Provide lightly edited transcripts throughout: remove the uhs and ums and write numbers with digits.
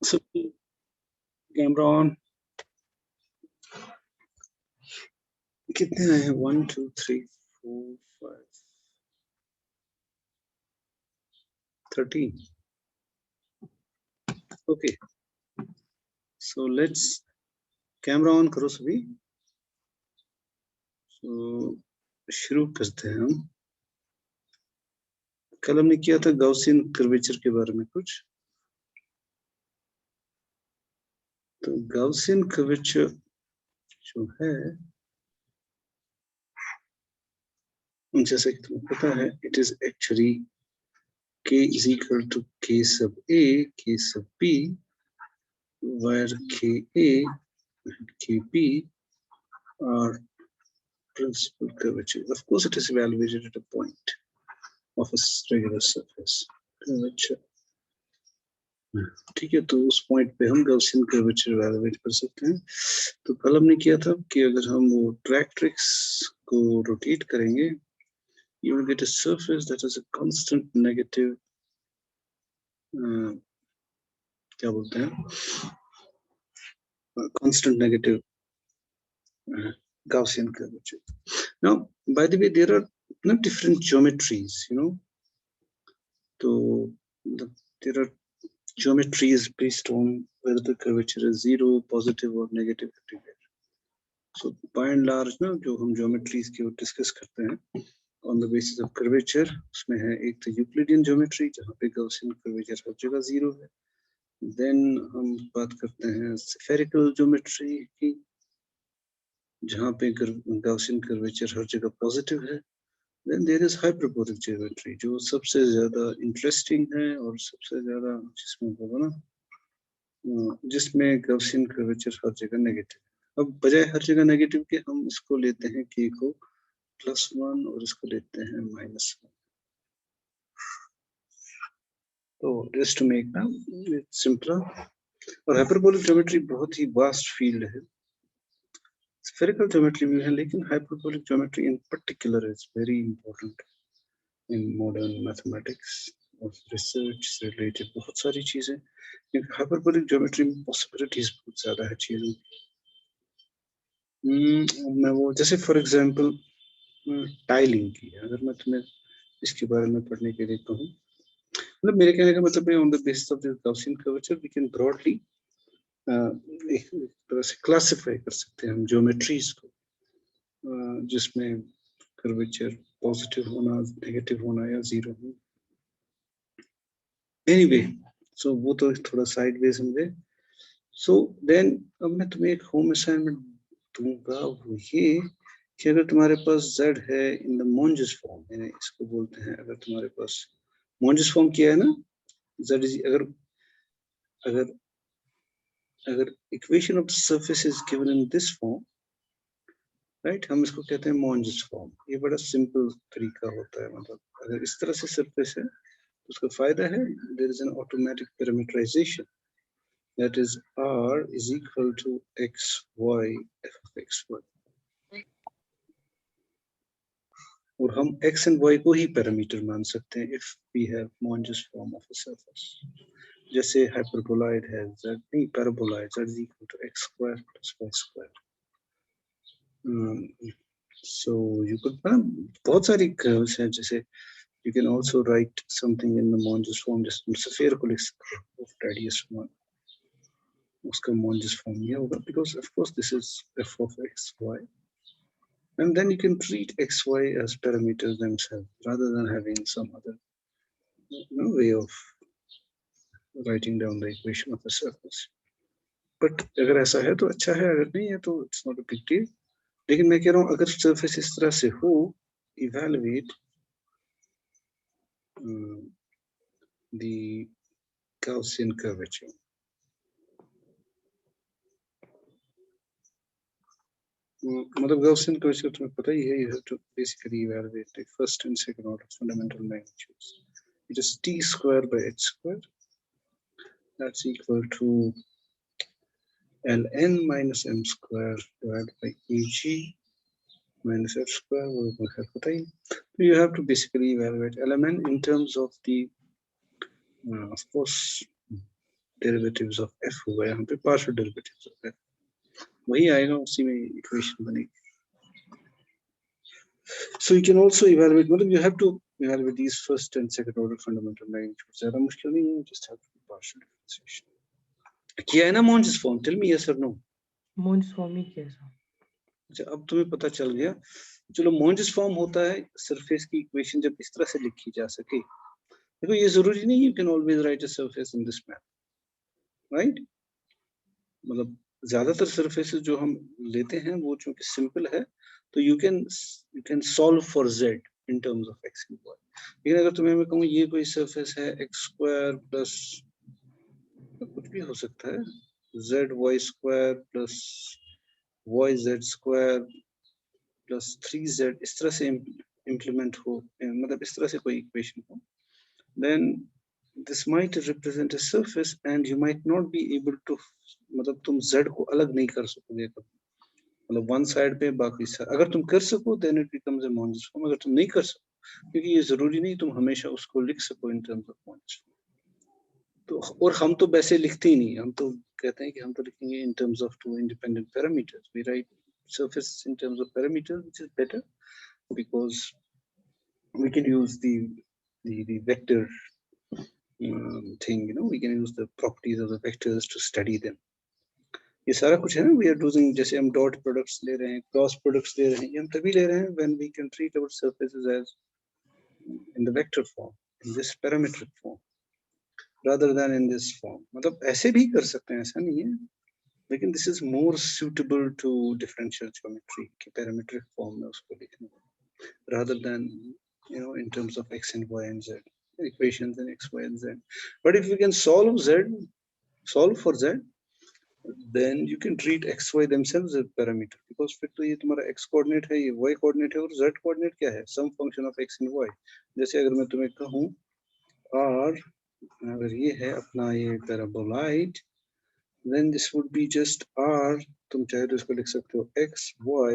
So camera on. कितने आए हैं? 1 2 3 4 5 13. Okay. So let's camera on करो सभी. So शुरू करते हैं हम. कल हमने किया था गॉसियन कर्वेचर के बारे में कुछ. तो गॉसियन कर्वेचर जो है, जैसे कि तुम्हें पता है, it is actually k is equal to k sub a, k sub b, where ka and kb are principal curvatures. Of course, it is evaluated at a point of a regular surface curvature. ठीक है, तो उस point पे हम Gaussian curvature evaluate कर सकते हैं. तो कल हमने किया था कि अगर हम वो ट्रैक्ट्रिक्स को रोटेट करेंगे, you will get a surface that has a constant negative क्या बोलते हैं, constant negative Gaussian curvature. Now, by the way, there are different geometries, you know. So there are geometries based on whether the curvature is 0, positive or negative everywhere. So by and large ना जो हम geometries की discuss करते हैं on the basis of curvature, उसमें है एक तो Euclidean geometry जहाँ पे Gaussian curvature हर जगह 0 है. Then हम बात करते हैं spherical geometry की जहाँ पे Gaussian curvature हर जगह positive है. Then there is hyperbolic geometry जो सबसे ज़्यादा interesting है और सबसे ज़्यादा जिसमें बोलो ना जिसमें Gaussian curvature हर जगह negative. अब बजाय हर जगह negative के हम इसको लेते हैं k को +1 और इसको लेते हैं -1. तो just to make ना it simpler. और hyperbolic geometry बहुत ही vast field है. Spherical geometry भी है, लेकिन hyperbolic geometry in particular is very important in modern mathematics और research से related बहुत सारी चीजें. क्योंकि hyperbolic geometry में possibilities बहुत ज़्यादा है चीजों की. मैं वो जैसे for example टाइलिंग की, अगर मैं तुम्हें इसके बारे में पढ़ने के लिए कहूँ, मतलब मेरे कहने का मतलब है on the basis of the Gaussian curvature we can broadly एक तरह से क्लासिफाई कर सकते हैं हम ज्योमेट्रीज को, जिसमें कर्वेचर पॉजिटिव होना, नेगेटिव होना या 0 होना. एनीवे, सो वो तो थोड़ा साइडवेज समझे. सो देन अब मैं तुम्हें एक होम असाइनमेंट दूंगा, वो ये कि अगर तुम्हारे पास z है इन द मोंजेस फॉर्म, यानी इसको बोलते हैं, अगर तुम्हारे पास मोंजेस फॉर्म किया है ना, z इज अगर equation of surface is given in this form, right, हम इसको कहते हैं मोंजेस फॉर्म. ये बड़ा सिंपल तरीका होता है, मतलब अगर इस तरह से सरफेस है तो उसका फायदा है, there is an automatic parameterisation, that is r is equal to xy f of xy. और हम x and y को ही पैरामीटर मान सकते हैं if we have Monge's form of a surface. जैसे hyperboloid है z, नहीं paraboloid, z is equal to x square plus y square. So you could बहुत सारी curves हैं, जैसे you can also write something in the Monge's form, just spherical of radius 1. उसका Monge's form ये होगा, because of course this is f of x y. And then you can treat xy as parameters themselves rather than having some other way of writing down the equation of a surface. But अगर ऐसा है तो अच्छा है, अगर नहीं है तो it's not a big deal. लेकिन मैं कह रहा हूँ अगर surface इस तरह से हो, evaluate the Gaussian curvature. मतलब Gaussian curvature तुम्हें पता ही है, you have to basically evaluate the first and second order fundamental magnitudes. It is t square by h square. That's equal to ln minus m square divided by eg minus f square. So you have to basically evaluate lmn in terms of the, of course, derivatives of f होगा, यहाँ पे partial derivatives of f, वही आएगा, उसी में equation बनेगी. So you can also evaluate, मतलब you have to evaluate these first and second order fundamental magnitudes. ज़्यादा मुश्किल नहीं है, just have to do partial differentiation. किया है ना Monge's form? Tell me yes or no. Monge's form ही किया था. अच्छा, अब तुम्हें पता चल गया. चलो, Monge's form होता है सरफेस की इक्वेशन जब इस तरह से लिखी जा सके. देखो, ये जरूरी नहीं you can always write a surface in this manner, right? मतलब ज्यादातर सरफेसेस जो हम लेते हैं वो चूंकि सिंपल है, तो you can solve for z in terms of x and y. लेकिन अगर तुम्हें मैं कहूँ ये कोई सरफेस है x स्क्वायर प्लस कुछ भी हो सकता है, z y square plus y z square plus 3z, इस तरह से इम्प्लीमेंट हो, मतलब इस तरह से कोई इक्वेशन हो, then this might represent a surface and you might not be able to, मतलब तुम z को अलग नहीं कर सकोगे कभी, मतलब वन साइड पे बाकी साइड. अगर तुम कर सको then it becomes a Monge's form. अगर तुम नहीं कर सको, क्योंकि ये जरूरी नहीं तुम हमेशा उसको लिख सको in terms of Monge's form. तो और हम तो वैसे लिखते ही नहीं, हम तो कहते हैं कि हम तो लिखेंगे in terms of two independent parameters. We write surface in terms of parameters, which is better because we can use the vector thing, you know, we can use the properties of the vectors to study them. ये सारा कुछ है ना, we are using, जैसे हम dot products ले रहे हैं, क्रॉस प्रोडक्ट्स ले रहे हैं, ये हम तभी ले रहे हैं when we can treat our surfaces as in the vector form, in this parametric form, rather than in this form. मतलब ऐसे भी कर सकते हैं, ऐसा नहीं है, लेकिन this is more suitable to differential geometry के parametric form में उसको लिखना, rather than, you know, in terms of x and y and z equations and x, y and z. But if you can solve for z, then you can treat x, y themselves as parameter, because फिर तो ये तुम्हारा x coordinate है, ये y coordinate है, और z coordinate क्या है, some function of x and y. जैसे अगर मैं तुम्हें कहूँ r, अगर ये है अपना ये paraboloid, then this would be just r, तुम चाहे तो इसको लिख सकते हो x, y,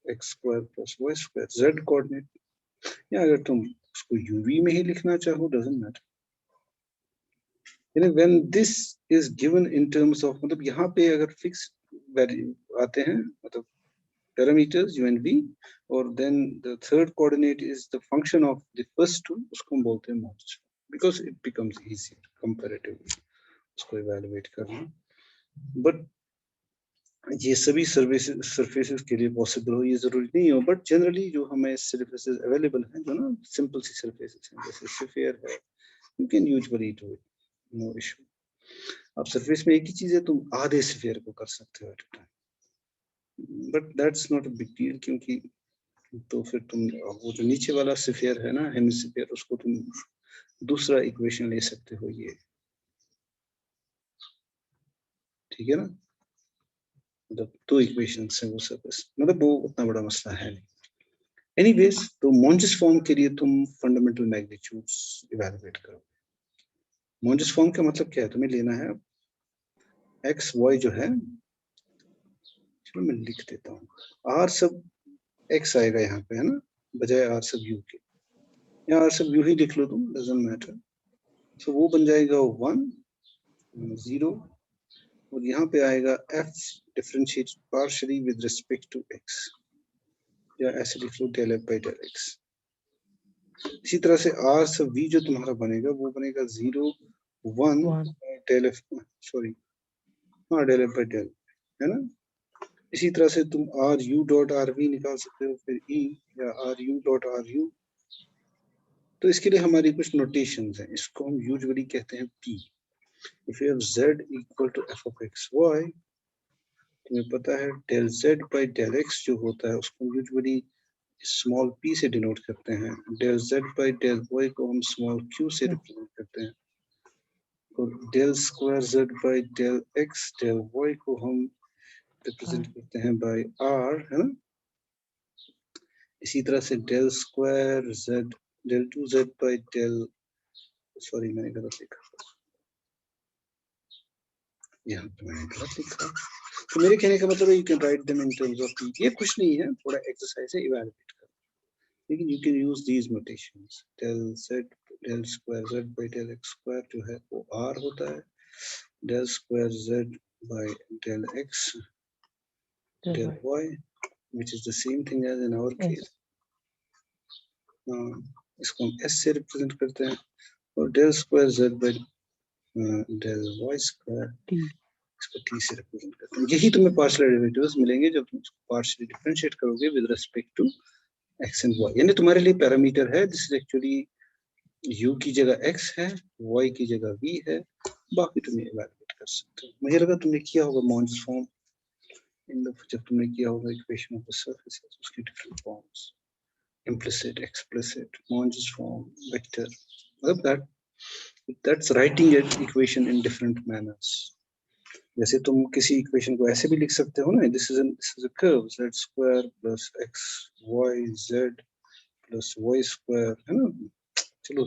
x square plus y square, z coordinate, या अगर तुम उसको uv में ही लिखना चाहो, doesn't matter. When this is given in terms of, मतलब यहाँ पे अगर फिक्स वैल्यू आते हैं, मतलब parameters u and v, और then the third coordinate is the function of the first two, उसको हम बोलते हैं Monge's form, because it becomes easier comparatively उसको evaluate करना. But ये सभी surfaces के लिए possible हो ये जरूरी नहीं हो, but generally जो हमें surfaces available हैं, जो ना simple सी surfaces हैं, जैसे sphere है, you can usually do it, no issue. अब सरफेस में एक ही चीज है, तुम आधे स्फीयर को कर सकते हो at a time, but that's not a big deal, क्योंकि तो फिर तुम वो जो नीचे वाला स्फीयर है ना, हेमिस्फीयर, उसको तुम दूसरा इक्वेशन ले सकते हो, ये ठीक है ना, मतलब दो इक्वेशन से वो सरफेस, मतलब वो उतना बड़ा मसला है नहीं. एनीवेज, तो Monge's फॉर्म के लिए तुम फंडामेंटल मैग्नीट्यूड्स इवैल्यूएट करो. Monge's फॉर्म का मतलब क्या है, तुम्हें लेना है एक्स वाई जो है, चलो मैं लिख देता हूँ, आर सब एक्स आएगा यहाँ पे, है ना, बजाय आर सब यू के, या आर सब यू ही लिख लो तुम, डजंट मैटर. सो वो बन जाएगा 1 0, और यहाँ पे आएगा f differentiate partially with respect to x, या ऐसे लिख लो del f by del x. इसी तरह से आर सब वी जो तुम्हारा बनेगा वो बनेगा 0 1 डेल एफ, सॉरी हाँ डेल एफ बाई डेल, है ना. इसी तरह से तुम r u dot r v निकाल सकते हो, फिर ई, या r u dot r u. तो इसके लिए हमारी कुछ नोटेशंस हैं, इसको हम यूजुअली कहते हैं p. If you have z equal to f of x y, तुम्हें पता है del z by del x जो होता है उसको यूजुअली स्मॉल p से डिनोट करते हैं, del z by del y को हम स्मॉल q से रिप्रेजेंट करते हैं, और del square z by del x del y को हम रिप्रेजेंट करते हैं बाय r, है ना. इसी तरह से del square z del 2z by del, sorry मैंने गलत लिखा, यहाँ पे मैंने गलत लिखा. तो मेरे कहने का मतलब है you can write them in terms of p. ये कुछ नहीं है, थोड़ा एक्सरसाइज है, इवैल्यूएट कर, लेकिन you can use these notations. Del z del square z by del x square जो है वो r होता है, del square z by del x del y, which is the same thing as in our case. इसको हम s से represent करते हैं और del square z by del y square इसको t से रिप्रेजेंट करते हैं. यही तुम्हें पार्शियल डेरिवेटिव्स मिलेंगे जब तुम इसको पार्शियली डिफरेंशिएट करोगे with respect to x and y. यानी तुम्हारे लिए पैरामीटर है, दिस इज एक्चुअली u की जगह x है, y की जगह v है, बाकी तुम इवैल्यूएट कर सकते हो. मुझे लगा तुमने किया होगा मॉन्स फॉर्म जब तुमने किया होगा इक्वेशन ऑफ द सरफेस, उसकी different forms, implicit, explicit, Monge's form, vector. That's writing an equation in different manners. जैसे तुम किसी इक्वेशन को ऐसे भी लिख सकते हो ना, this is a curve z square plus x y z plus y square, है ना. चलो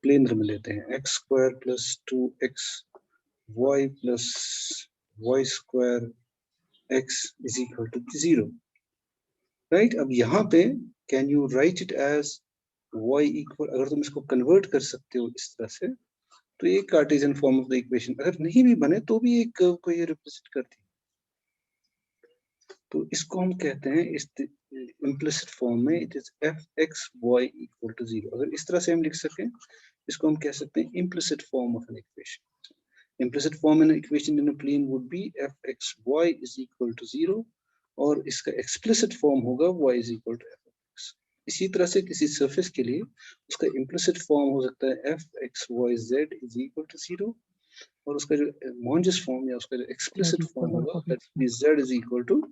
प्लेन में लेते हैं, x square plus 2x y plus y square x is equal to 0. Right. अब यहाँ पे can you write it as y equal, अगर तुम इसको कन्वर्ट कर सकते हो इस तरह से तो ये Cartesian form of the equation, अगर नहीं भी बने तो भी एक कर्व को ये रिप्रेजेंट करती है. तो इसको हम कहते हैं इस इम्प्लिसिट फॉर्म में it is f(x,y) equal to 0. अगर इस तरह से हम लिख सकें इसको हम कह सकते हैं implicit form of an equation. Implicit form in an equation in a plane would be f(x,y) is equal to 0 और इसका explicit form होगा y is equal to f(x). इसी तरह से किसी surface के लिए उसका implicit form हो सकता है f(x,y,z) is equal to 0 और उसका जो Monge's form या उसका जो explicit form होगा that is z is equal to,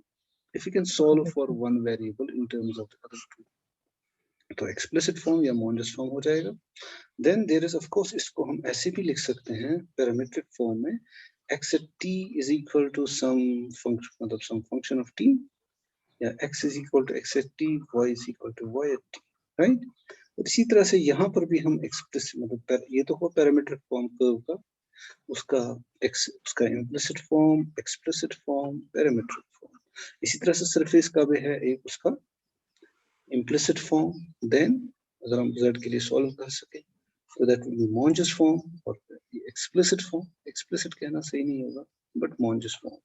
if you can solve for one variable in terms of the other two, तो explicit form या Monge's form हो जाएगा. Then there is of course इसको हम ऐसे भी लिख सकते हैं पैरामीट्रिक फॉर्म में x at t is equal to some function, मतलब some function of t, या x is equal to x at t, y is equal to y at t, right. और इसी तरह से यहाँ पर भी हम एक्सप्लिसिट, मतलब ये तो हुआ पैरामीट्रिक फॉर्म कर्व का, उसका implicit form, explicit form, parametric form. इसी तरह से सरफेस का भी है एक उसका इम्प्लिसिट फॉर्म. देन अगर हम z के लिए सॉल्व कर सके so that will be Monge's form or the explicit form. Explicit कहना सही नहीं होगा, but Monge's form.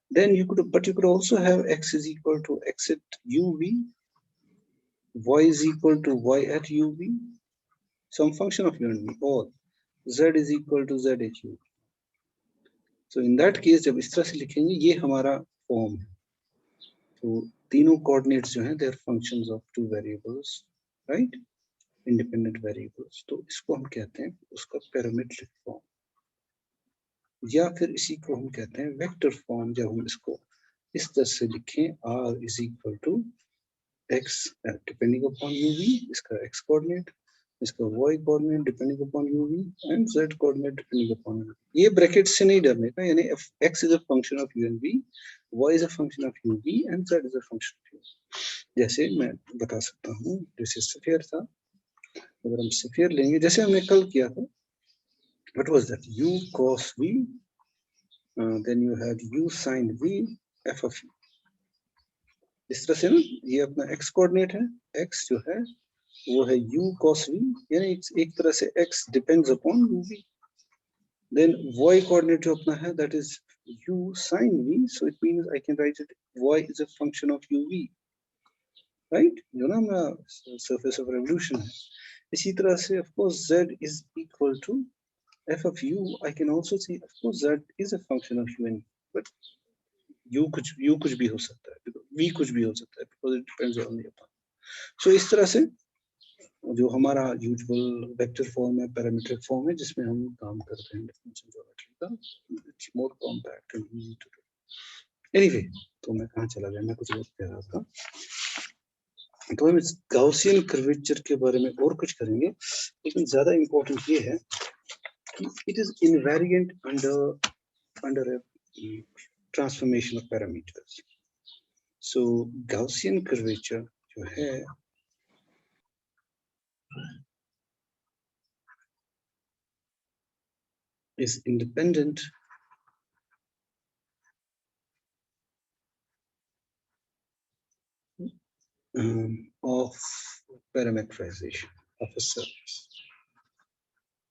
Then you could also have x is equal to x at uv, y is equal to y at uv, some function of u and v, or z is equal to z at uv. So in that case जब इस तरह से लिखेंगे ये हमारा form है. तो तीनों coordinates जो हैं they are functions of two variables, right? Independent variables. तो इसको हम कहते हैं उसका पैरामीट्रिक फॉर्म, या फिर इसी को हम कहते हैं वेक्टर फॉर्म. जब हम इसको इस तरह से लिखें r is equal to x depending upon uv, इसका x coordinate, इसका y coordinate depending upon uv and z coordinate depending upon uv. ये ब्रैकेट से नहीं डरने का, यानी x is a function of u and v, y is a function of uv and z is a function of u. जैसे मैं बता सकता हूँ जैसे स्फीयर था, अगर हम स्फीयर लेंगे जैसे हमने कल किया था, what was that, u cos v, then you had u sin v f of u. इस तरह से ना ये अपना x कोऑर्डिनेट है, x जो है वो है u cos v, यानी एक तरह से x depends upon uv. then y coordinate जो अपना है that is u sin v, so it means I can write it y is a function of uv, right, जो ना हमारा surface of revolution है. इसी तरह से of course z is equal to f of u, I can also say of course z is a function of u and but u कुछ भी हो सकता है, v कुछ भी हो सकता है, because it depends on the upon. So इस तरह से जो हमारा यूजुअल वेक्टर फॉर्म है, पैरामीट्रिक फॉर्म है, जिसमें हम काम करते हैं डिफरेंशियल ज्योमेट्री का, it's more compact and easy to do. Anyway, तो मैं कहाँ चला गया, मैं कुछ और कह रहा था. तो हम इस गाउसियन कर्वेचर के बारे में और कुछ करेंगे, लेकिन ज्यादा इंपॉर्टेंट ये है कि it is invariant under a transformation of parameters. So Gaussian curvature जो है is independent of parametrization of a surface.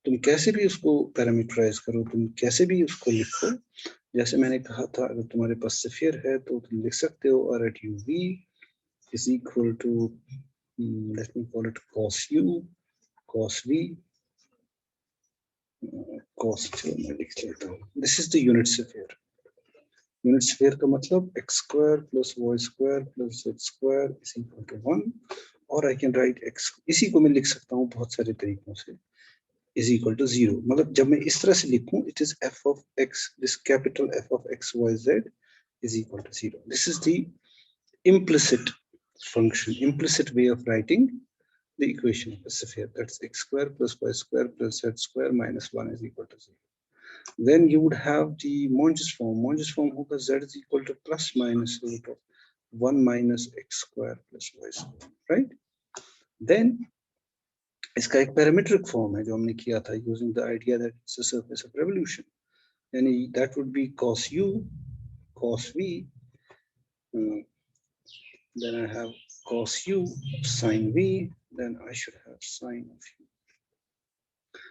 तुम कैसे भी उसको पैरामीटराइज करो, तुम कैसे भी उसको लिखो, जैसे मैंने कहा था अगर तुम्हारे पास स्फीयर है तो तुम लिख सकते हो r at uv is equal to let me call it cos u cos v cos, चलो मैं लिख लेता हूँ, this is the unit sphere. Unit sphere का मतलब x square plus y square plus z square is equal to 1, और I can write x, इसी को मैं लिख सकता हूँ बहुत सारे तरीकों से, is equal to 0. मतलब जब मैं इस तरह से लिखूं, it is f of x, this capital F of x y z is equal to 0. This is the implicit function, implicit way of writing the equation of a sphere. That's x square plus y square plus z square minus 1 is equal to 0. Then you would have the Monge's form. Monge's form होगा z is equal to plus minus root of 1 minus x square plus y square, right? Then इसका एक parametric form है जो हमने किया था using the idea that it's a surface of revolution, and that would be cos u cos v, then I have cos u sin v, then I should have sin of u.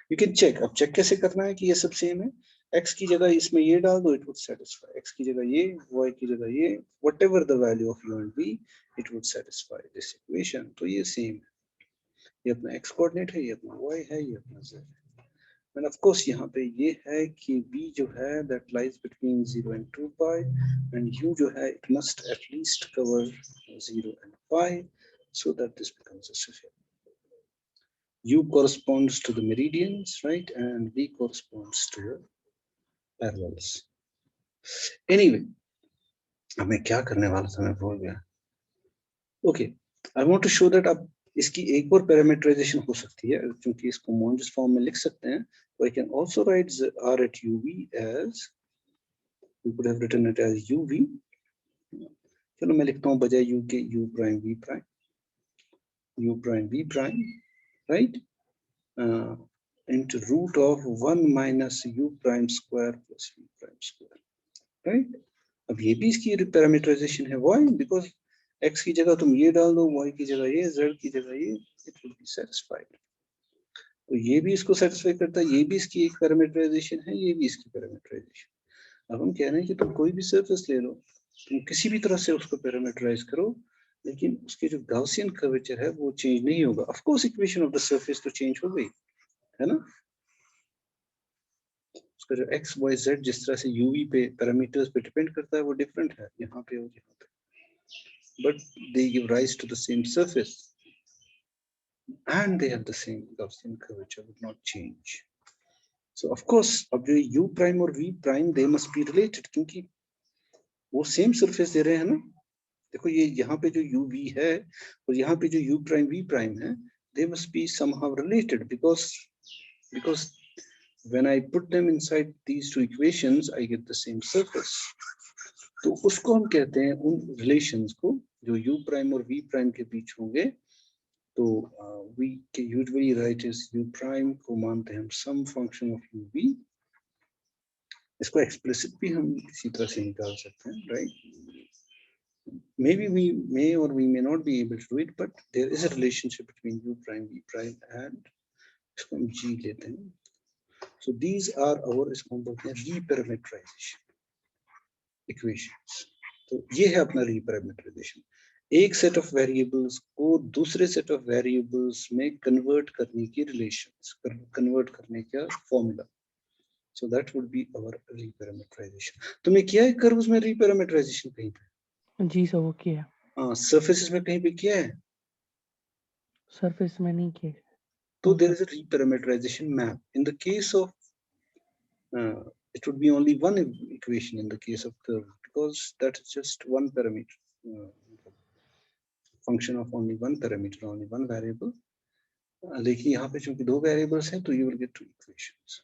You can check, अब check कैसे करना है कि ये सब same है, x की जगह इसमें ये डाल दो, it would satisfy, x की जगह ये, y की जगह ये, whatever the value of u and v, it would satisfy this equation. तो ये सेम है, ये अपना x कोऑर्डिनेट है, ये अपना y है, ये अपना z है, and of course यहाँ पे ये है कि v जो है that lies between 0 and 2 pi, and u जो है it must at least cover 0 and pi so that this becomes a sphere. U corresponds to the meridians, right, and V corresponds to the parallels. Anyway, अब मैं क्या करने वाला था, मैं भूल गया. Okay, I want to show that अब इसकी एक और पैरामीटराइजेशन हो सकती है, क्योंकि इसको Monge's फॉर्म में लिख सकते हैं. So I can also write R at UV as, we could have written it as UV. चलो मैं लिखता हूँ बजाय U के U prime V prime, U prime V prime, right? Into root of 1 minus u prime square plus v prime square, right? अब ये भी इसकी पैरामीटराइजेशन है. Why? Because x की जगह तुम ये डाल दो, y की जगह ये, z की जगह ये, it will be satisfied. तो ये भी इसको सेटिस्फाई करता है, ये भी इसकी एक पैरामीटराइजेशन है, ये भी इसकी पैरामीटराइजेशन. अब हम कह रहे हैं कि तुम कोई भी सरफेस ले लो, तुम किसी भी तरह से उसको पैरामीटराइज करो, लेकिन उसके जो गाउसियन कर्वेचर है वो चेंज नहीं होगा. Of course equation of the surface तो चेंज हो गई है ना, उसका जो x y z जिस तरह से uv पे पैरामीटर्स पे डिपेंड करता है वो डिफरेंट है यहाँ पे और यहाँ पे, but they give rise to the same surface and they have the same Gaussian curvature, would not change. So of course अब जो u prime और v prime they must be related, क्योंकि वो सेम सरफेस दे रहे हैं ना. देखो ये यहाँ पे जो uv है और यहाँ पे जो u prime v prime है, they must be somehow related because when I put them inside these two equations, I get the same surface. तो उसको हम कहते हैं उन relations को जो u prime और v prime के बीच होंगे. तो we usually write as u prime को मानते हैं हम some function of uv. इसको explicit भी हम इसी तरह से निकाल सकते हैं, right? Maybe we may or we may not be able to do it, but there is a relationship between u prime, v prime, and इसको हम g लेते हैं. So these are our reparameterization equations. तो ये है अपना reparameterization. एक set of variables को दूसरे set of variables में convert करने की relations, convert करने का formula. So that would be our reparameterization. तुमने किया है curves में reparameterization कहीं पे? जी सर वो किया है. हाँ, surfaces में कहीं पे किया है? सरफेस में नहीं किया. तो there is a reparameterization map. In the case of it would be only one equation in the case of curve, because that's just one parameter, function of only one parameter, only one variable. लेकिन यहाँ पे चूंकि दो variables हैं, तो you will get two equations.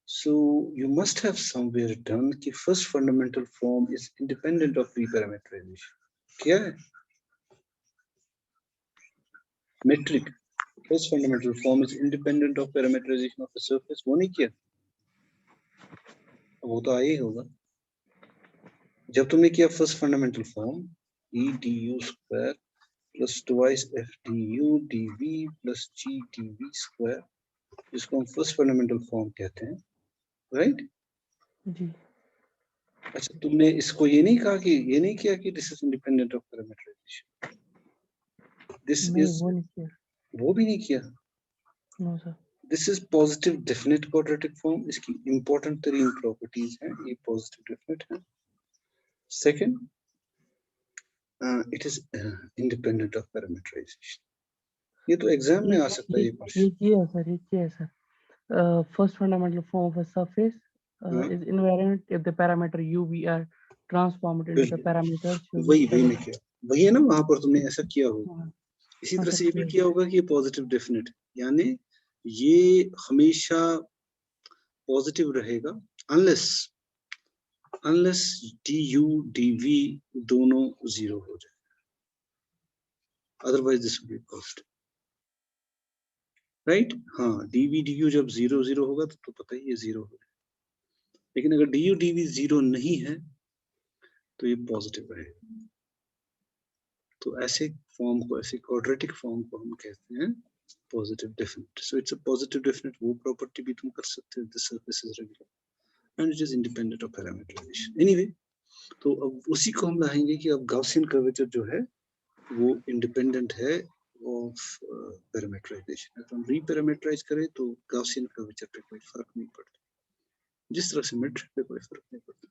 So you must have somewhere done कि first fundamental form is independent of reparameterization. क्या है? Metric. First fundamental form is independent of parameterization of the surface. वो नहीं किया? वो तो आया ही होगा. जब तुमने किया first fundamental form, e du square plus twice f du dv plus g dv square, जिसको हम फर्स्ट फंडामेंटल फॉर्म कहते हैं, राइट? जी अच्छा, तुमने इसको ये नहीं कहा कि ये नहीं किया कि this is independent of parameterisation, this नहीं, इज, वो नहीं किया। वो भी नहीं किया। No sir. This is positive definite quadratic form, इसकी इंपॉर्टेंट 3 प्रॉपर्टीज हैं, ये पॉजिटिव डेफिनेट है। Second, it is independent of parameterisation. ये तो एग्जाम में आ सकता है ये ये क्वेश्चन। किया है सर, ये किया है sir. First fundamental form of a surface is invariant if the parameter u v are transformed into the parameters u v वही plus मैं किया, वही है ना, वहां पर तुमने ऐसा किया होगा। हाँ, इसी हाँ तरह सर से ये भी किया है। किया होगा कि ये पॉजिटिव डेफिनेट है, यानी ये हमेशा पॉजिटिव रहेगा अनलेस अनलेस du dv दोनों 0 हो जाए, otherwise this will be positive, right? हाँ, dv du जब 0 होगा तो पता ही ये 0 होगा, लेकिन अगर du dv 0 नहीं है तो ये पॉजिटिव रहेगा। तो ऐसे फॉर्म को, ऐसे क्वाड्रेटिक फॉर्म को हम कहते हैं positive definite. So it's a positive definite, वो प्रॉपर्टी भी तुम कर सकते हो, the surface is regular and it is independent of parameterisation. Anyway, तो अब उसी को हम लाएंगे कि अब गॉसियन कर्वेचर जो है वो इंडिपेंडेंट है ऑफ पैरामीटराइजेशन। अगर हम रीपैरामीटराइज करें तो गॉसियन कर्वेचर पे कोई फर्क नहीं पड़ता, जिस तरह से मेट्रिक पे कोई फर्क नहीं पड़ता।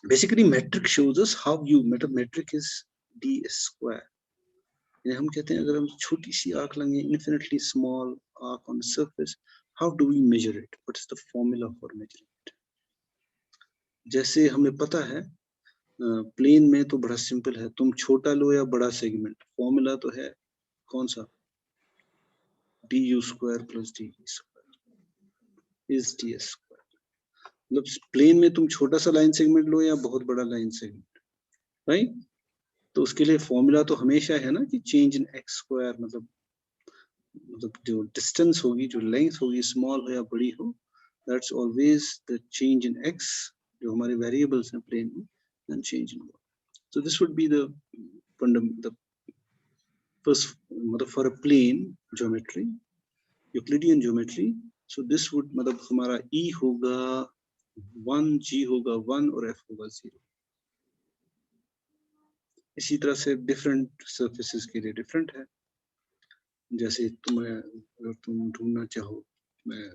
Basically, metric shows us how you metric is ds square. हम कहते हैं अगर हम छोटी सी आर्क लेंगे, infinitely small arc on the surface, how do we measure it? What is the formula for measuring it? जैसे हमें पता है प्लेन में तो बड़ा सिंपल है, तुम छोटा लो या बड़ा सेगमेंट, फॉर्मूला तो है कौन सा, du square plus dv square is ds square। मतलब प्लेन में तुम छोटा सा लाइन सेगमेंट लो या बहुत बड़ा लाइन सेगमेंट, राइट? तो उसके लिए फॉर्मूला तो हमेशा है ना कि चेंज इन एक्स स्क्वायर, मतलब जो डिस्टेंस होगी, जो लेंथ होगी, स्मॉल हो या बड़ी हो, that's always the change in x, जो हमारे वेरिएबल्स हैं प्लेन में, and change in y. So this would be the first, मतलब for a plane geometry, Euclidean geometry. So this would, मतलब हमारा E होगा 1, G होगा 1 और F होगा 0। इसी तरह से डिफरेंट सर्फेसिस के लिए डिफरेंट है। जैसे तुम्हें, अगर तुम ढूंढना चाहो, मैं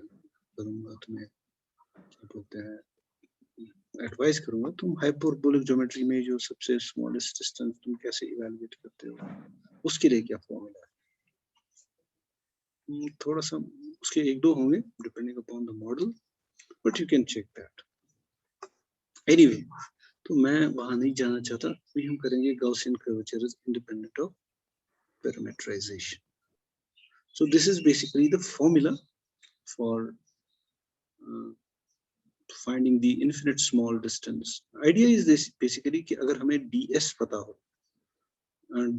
करूंगा तुम्हें, क्या बोलते हैं, एडवाइस करूंगा, तुम हाइपरबोलिक ज्योमेट्री में जो सबसे स्मॉलेस्ट डिस्टेंस तुम कैसे इवैल्यूएट करते हो, उसके लिए क्या फॉर्मूला है। थोड़ा सा उसके 1-2 होंगे depending upon the model, but you can check that. Anyway, तो मैं वहां नहीं जाना चाहता, अभी हम करेंगे Gaussian curvature is independent of parameterisation. So this is basically the formula for finding the infinite small distance. Idea is this basically कि अगर हमें ds पता हो,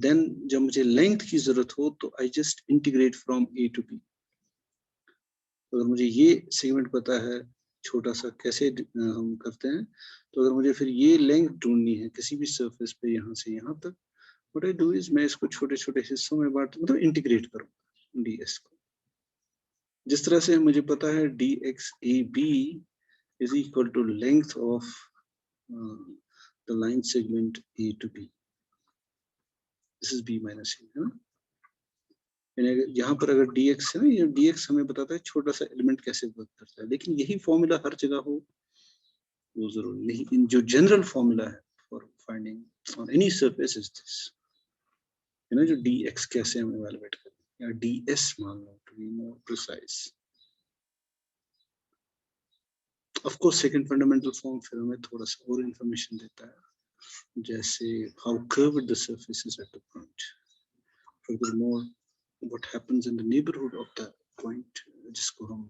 then जब मुझे length की जरूरत हो तो I just integrate from a to b। अगर मुझे ये सेगमेंट पता है छोटा सा कैसे हम करते हैं, तो अगर मुझे फिर ये लेंथ ढूंढनी है किसी भी सरफेस पे यहाँ से यहाँ तक, what I do is मैं इसको छोटे छोटे हिस्सों में बांट, मतलब इंटीग्रेट करूँ ds को। जिस तरह से मुझे पता है dxab is equal to length of the line segment A to B. This is B minus A, है ना? यहाँ पर अगर dx है ना, ये dx हमें बताता है छोटा सा एलिमेंट कैसे वर्क करता है, लेकिन यही फॉर्मूला हर जगह हो वो जरूरी नहीं। इन जो जनरल फॉर्मूला है for finding on any surface is this, है ना, जो dx कैसे हम इवैल्यूएट करें, या ds मान लो to be more precise. Of course second fundamental form फिर हमें थोड़ा सा और इंफॉर्मेशन देता है, जैसे how curved the surface is at the point, furthermore what happens in the neighborhood of the point, जिसको हम,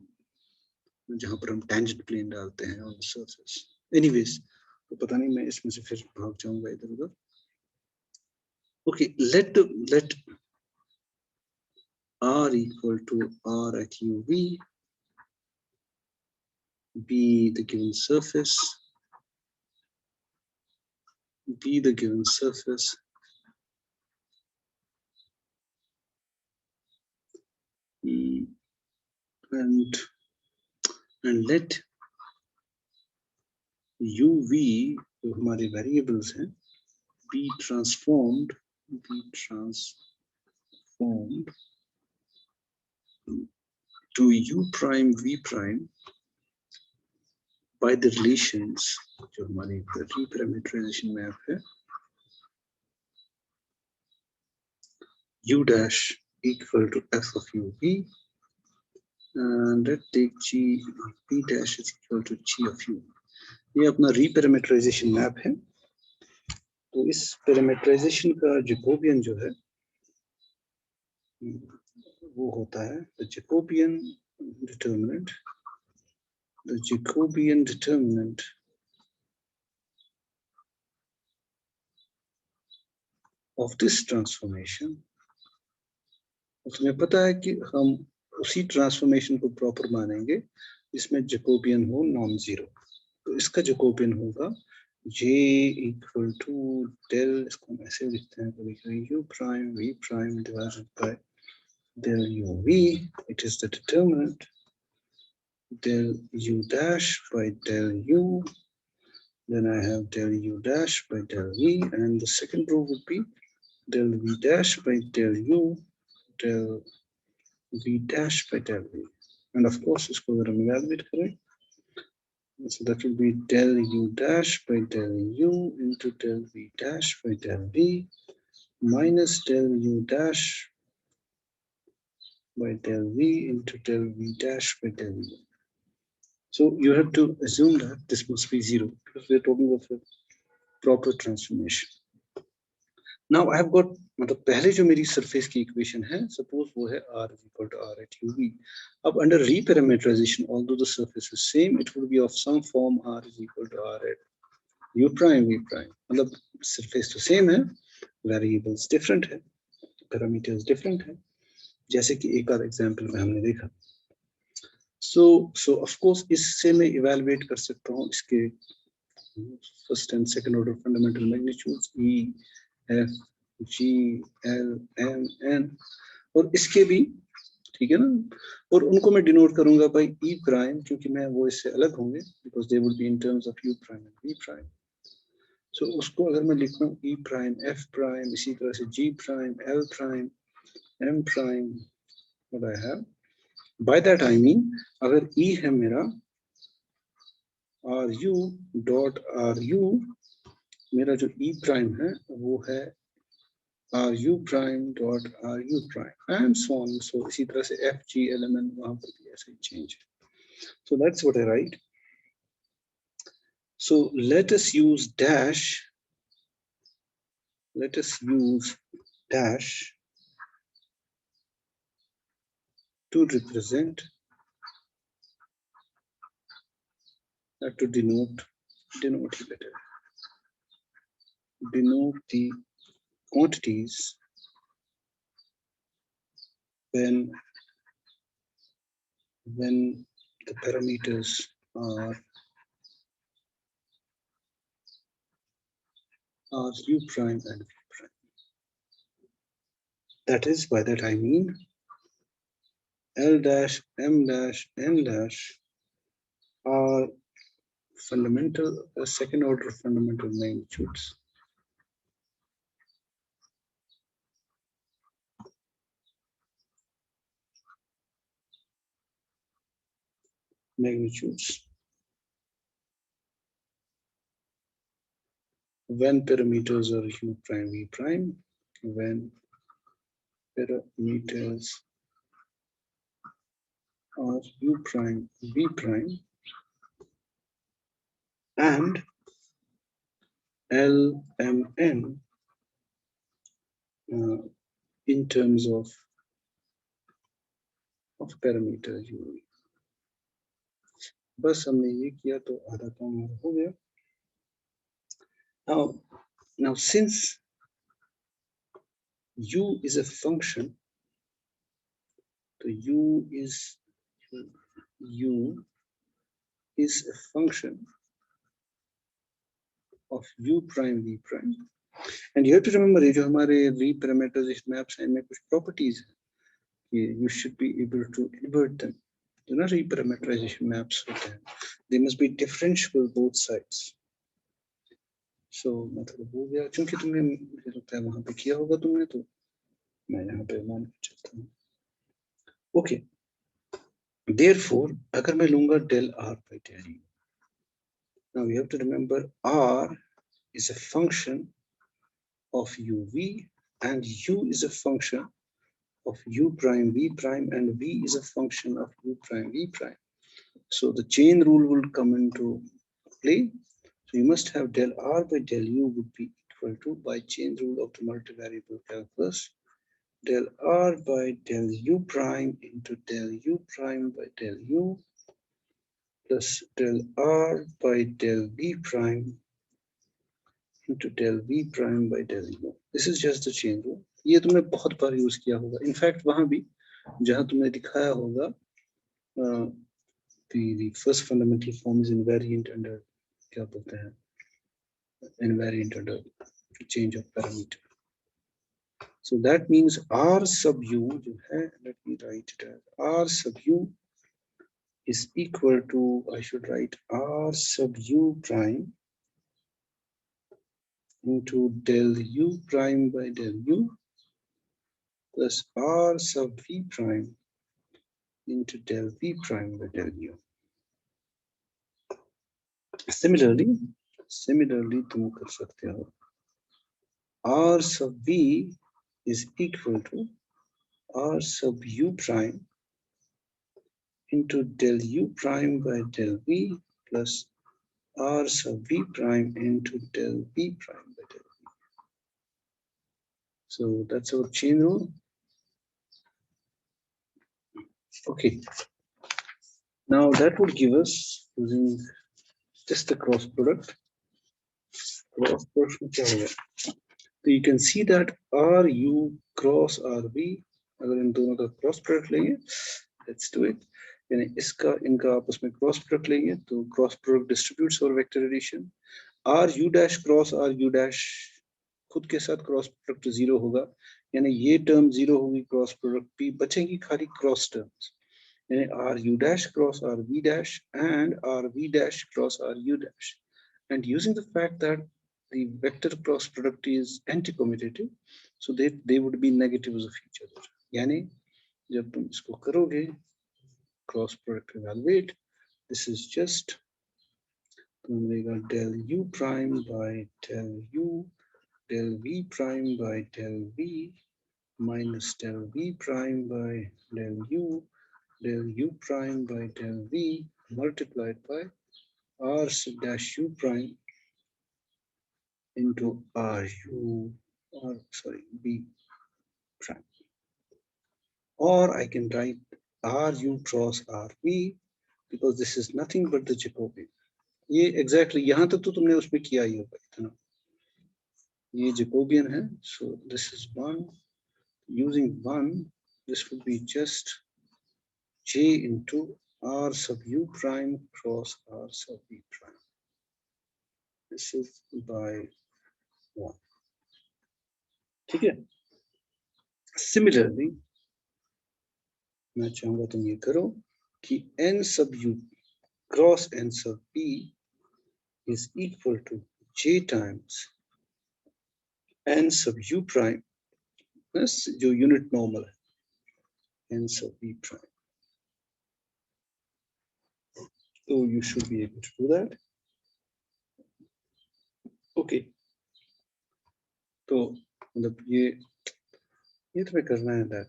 जहां पर हम tangent plane डालते हैं on the surface। anyways, तो पता नहीं मैं इसमें से फिर भाग जाऊंगा इधर उधर। okay, let r equal to r at uv be the given surface, and let uv जो हमारे variables हैं be transformed to u prime v prime by the relations जो हमारी reparameterization map है u dash equal to f of uv and let's take g p dash is equal to g of u. ये अपना reparameterization map है तो इस parameterisation का Jacobian जो है वो होता है the Jacobian determinant of this transformation. तुम्हें पता है कि हम उसी ट्रांसफॉर्मेशन को प्रॉपर मानेंगे इसमें जैकोबियन हो नॉन जीरो तो इसका जैकोबियन होगा j equal to del इसको हम ऐसे लिखते हैं कभी कभी u prime v prime divided by del uv it is the determinant del u dash by del u then I have del u dash by del v and the second row would be del v dash by del u del v dash by del v and of course इसको अगर हम evaluate करें so that will be del u dash by del u into del v dash by del v minus del u dash by del v into del v dash by del u. So you have to assume that this must be zero because we are talking of a proper transformation. Now I have got मतलब पहले जो मेरी surface की equation है suppose वो है r is equal to r at uv. अब under reparameterization although the surface is same it will be of some form r is equal to r at u prime v prime मतलब surface तो same है variables different है parameters different है जैसे कि एक और example में हमने देखा so of course इससे मैं evaluate कर सकता हूँ इसके first and second order fundamental magnitudes e f g l m n और इसके भी ठीक है ना और उनको मैं डिनोट करूंगा बाय e प्राइम क्योंकि मैं वो इससे अलग होंगे because they would be in terms of u prime and v prime so उसको अगर मैं लिखूं e prime f prime इसी तरह से g prime l prime m prime what I have by that I mean अगर e है मेरा ru dot ru मेरा जो e prime है वो है ru prime dot ru prime and so on so इसी तरह से f g element वहां पर भी ऐसे change so that's what I write so let us use dash to represent to denote the quantities when the parameters are u prime and v prime. That is, by that I mean L dash, M dash, N dash are fundamental, second order fundamental magnitudes. When parameters are u prime, v prime, when parameters are u prime, v prime, and L, M, N in terms of parameter u. बस हमने ये किया तो आधा काम हो गया. Now since u is a function, so u is a function of u prime v prime, and you have to remember ये जो हमारे reparameterization maps हैं इनमें कुछ properties हैं कि you should be able to invert them. जो ना reparameterization maps होते हैं, they must be differentiable both sides. So मतलब हो गया, क्योंकि तुमने मुझे लगता है वहां पे किया होगा तुमने, तो मैं यहाँ पे मान के चलता हूँ. Okay, therefore अगर मैं लूंगा del r by del u, now you have to remember r is a function of uv and u is a function of u prime v prime and v is a function of u prime v prime. So the chain rule will come into play. So you must have del r by del u would be equal to, by chain rule of the multivariable calculus, del r by del u prime into del u prime by del u plus del r by del v prime into del v prime by del u. This is just the chain rule. ये तुमने बहुत बार use किया होगा. In fact वहां भी जहां तुमने दिखाया होगा the first fundamental form is invariant under क्या बोलते हैं, invariant under change of parameter. So that means r sub u जो है, let me write it as r sub u is equal to, I should write r sub u prime into del u prime by del u plus r sub v prime into del v prime by del u. Similarly तुम कर सकते हो r sub v is equal to r sub u prime into del u prime by del v plus r sub v prime into del v prime by del v. So that's our chain rule. Okay. Now that would give us, using just the cross product. So you can see that ru cross rv, अगर इन दोनों का cross product लेंगे, let's do it. यानी इसका इनका आपस में cross product लेंगे तो क्रॉस प्रोडक्ट डिस्ट्रीब्यूट्स और vector addition. R u dash cross r u dash खुद के साथ क्रॉस प्रोडक्ट जीरो होगा, यानी ये टर्म जीरो होगी, क्रॉस प्रोडक्ट भी बचेगी खाली क्रॉस टर्म्स, यानी r u dash cross r v dash and r v dash cross r u dash. And using the fact that the vector cross product is anti-commutative, so they would be negatives of each other. यानी जब तुम इसको करोगे cross product evaluate, this is just तुम मिलेगा del u prime by del u del v prime by del v minus del v prime by del u prime by del v multiplied by r sub dash u prime into v prime. Or I can write ru cross rv because this is nothing but the Jacobian. ये exactly यहाँ तक तो तुमने उसमें किया ही होगा इतना. ये Jacobian है, so this is 1. Using 1, this would be just j into r sub u prime cross r sub v prime. This is by 1. ठीक है. Similarly, मैं चाहूंगा तुम ये करो कि n sub u cross n sub p is equal to j times n sub u prime plus जो unit normal है n sub v prime. So you should be able to do that. Okay. तो मतलब ये तुम्हें करना है that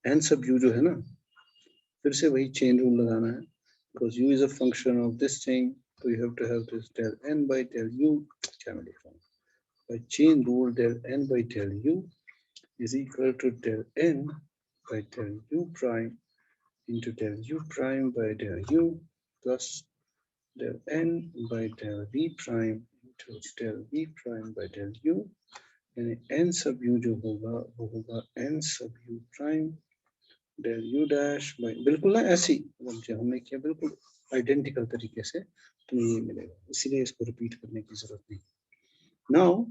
n sub u जो है ना, फिर से वही chain rule लगाना है, because u is a function of this thing, so you have to have this del n by del u. क्या मैं लिख रहा हूँ? By chain rule, del n by del u is equal to del n by del u prime into del u prime by del u plus del n by del v prime into del v prime by del u. यानी n sub u जो होगा वो होगा n sub u prime del u dash by, बिल्कुल ना ऐसी जो हमने किया बिल्कुल आइडेंटिकल तरीके से तुम्हें ये मिलेगा, इसीलिए इसको रिपीट करने की जरूरत नहीं. Now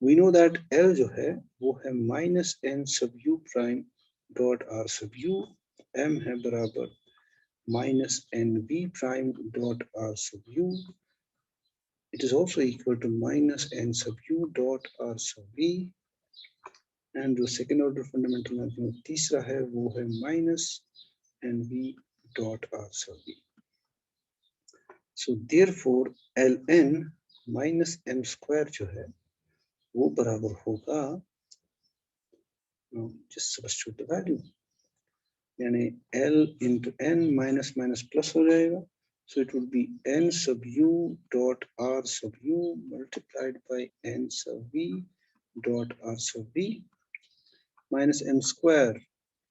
we know that L जो है वो है minus n sub u prime dot r sub u m है बराबर minus nv prime dot r sub u. It is also equal to minus n sub u dot r sub v. And जो second order fundamental mathematics तीसरा है वो है minus nv dot r sub v. So therefore ln minus m square जो है वो बराबर होगा, just substitute the value, यानी L into n minus minus plus हो जाएगा. So it would be n sub u dot r sub u multiplied by n sub v dot r sub v minus m square.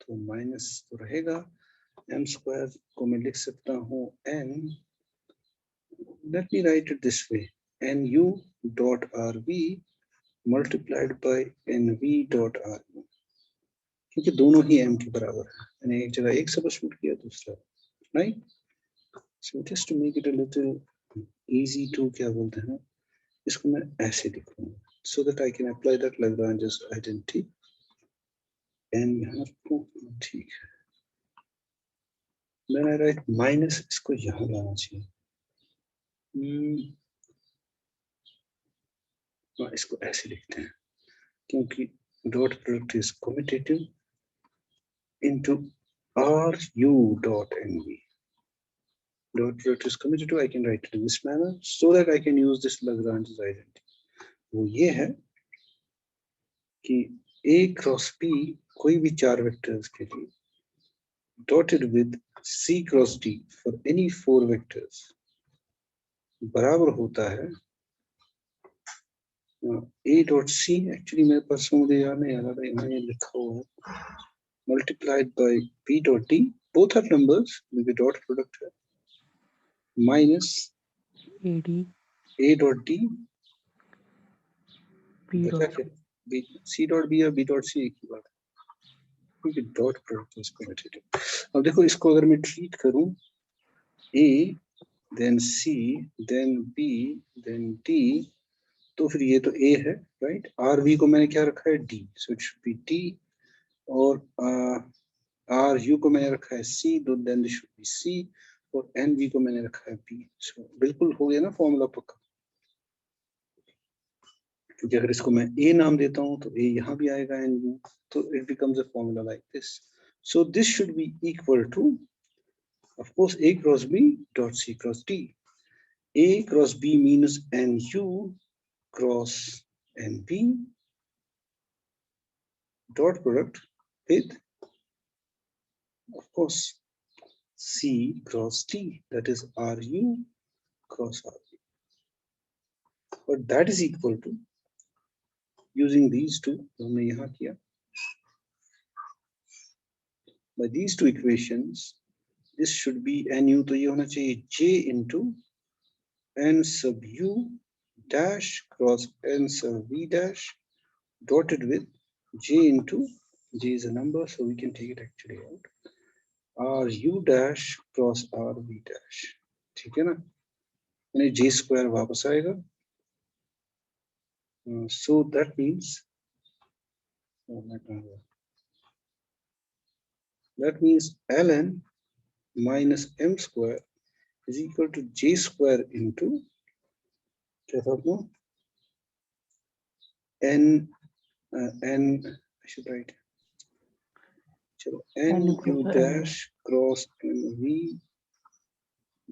तो minus तो रहेगा, m square को मैं लिख सकता हूँ n, let me write it this way, nu dot rv multiplied by nv dot ru, क्योंकि दोनों ही m के बराबर है, यानी एक जगह एक सब्स्टिट्यूट किया दूसरा, right. So just to make it a little easy to क्या बोलते हैं, इसको मैं ऐसे लिखूंगा so that I can apply that Lagrange's identity. n यहाँ रखूं, ठीक है. Then I write minus, इसको यहाँ लाना चाहिए. इसको ऐसे लिखते हैं क्योंकि dot product is commutative into ru dot nv. Dot product is commutative, I can write it in this manner so that I can use this Lagrange's identity. वो ये है कि a cross b कोई भी चार वेक्टर्स के लिए dotted with c cross d for any four vectors बराबर होता है a dot c, एक्चुअली मेरे पास मुझे याद नहीं आ रहा था, मैंने लिखा हुआ है, multiplied by b dot d, both are numbers क्योंकि dot product है, minus a dot d बचा क्या, c dot b या b dot c एक ही बात है क्योंकि dot product is commutative. अब देखो इसको अगर मैं ट्रीट करूं a then c then b then d, तो फिर ये तो a है, राइट. rv को मैंने क्या रखा है d, so it should be d, और ru को मैंने रखा है c, तो then this should be c, और nv को मैंने रखा है b. so बिल्कुल हो गया ना फॉर्मूला पक्का, क्योंकि अगर इसको मैं a नाम देता हूं तो a यहाँ भी आएगा nv, तो it becomes a formula like this. So this should be equal to, of course, a cross b dot c cross d. A cross b means nu cross nb dot product with, of course, c cross d, that is ru cross rb. But that is equal to, using these two, हमने यहाँ किया, by these two equations, this should be nu, तो ये होना चाहिए j into n sub u dash cross n sub v dash dotted with j into, j is a number so we can take it actually out, ru dash cross rv dash, ठीक है ना, यानी j square वापस आएगा. So that means ln minus m square is equal to j square into, क्या था अपना, n I should write, चलो nu dash cross nv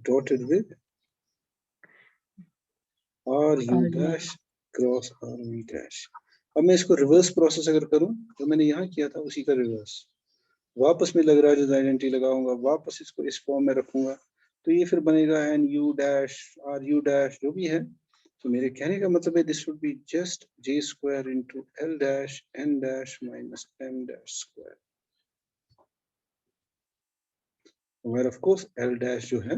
dotted with ru dash cross rv dash. अब मैं इसको रिवर्स प्रोसेस अगर करूं तो मैंने यहाँ किया था उसी का रिवर्स, वापस में Lagrange's आइडेंटिटी लगाऊंगा, वापस इसको इस फॉर्म में रखूंगा, तो ये फिर बनेगा nu dash ru dash जो भी है. तो मेरे कहने का मतलब है this would be just j square into l dash n dash minus m dash square, where of course l dash जो है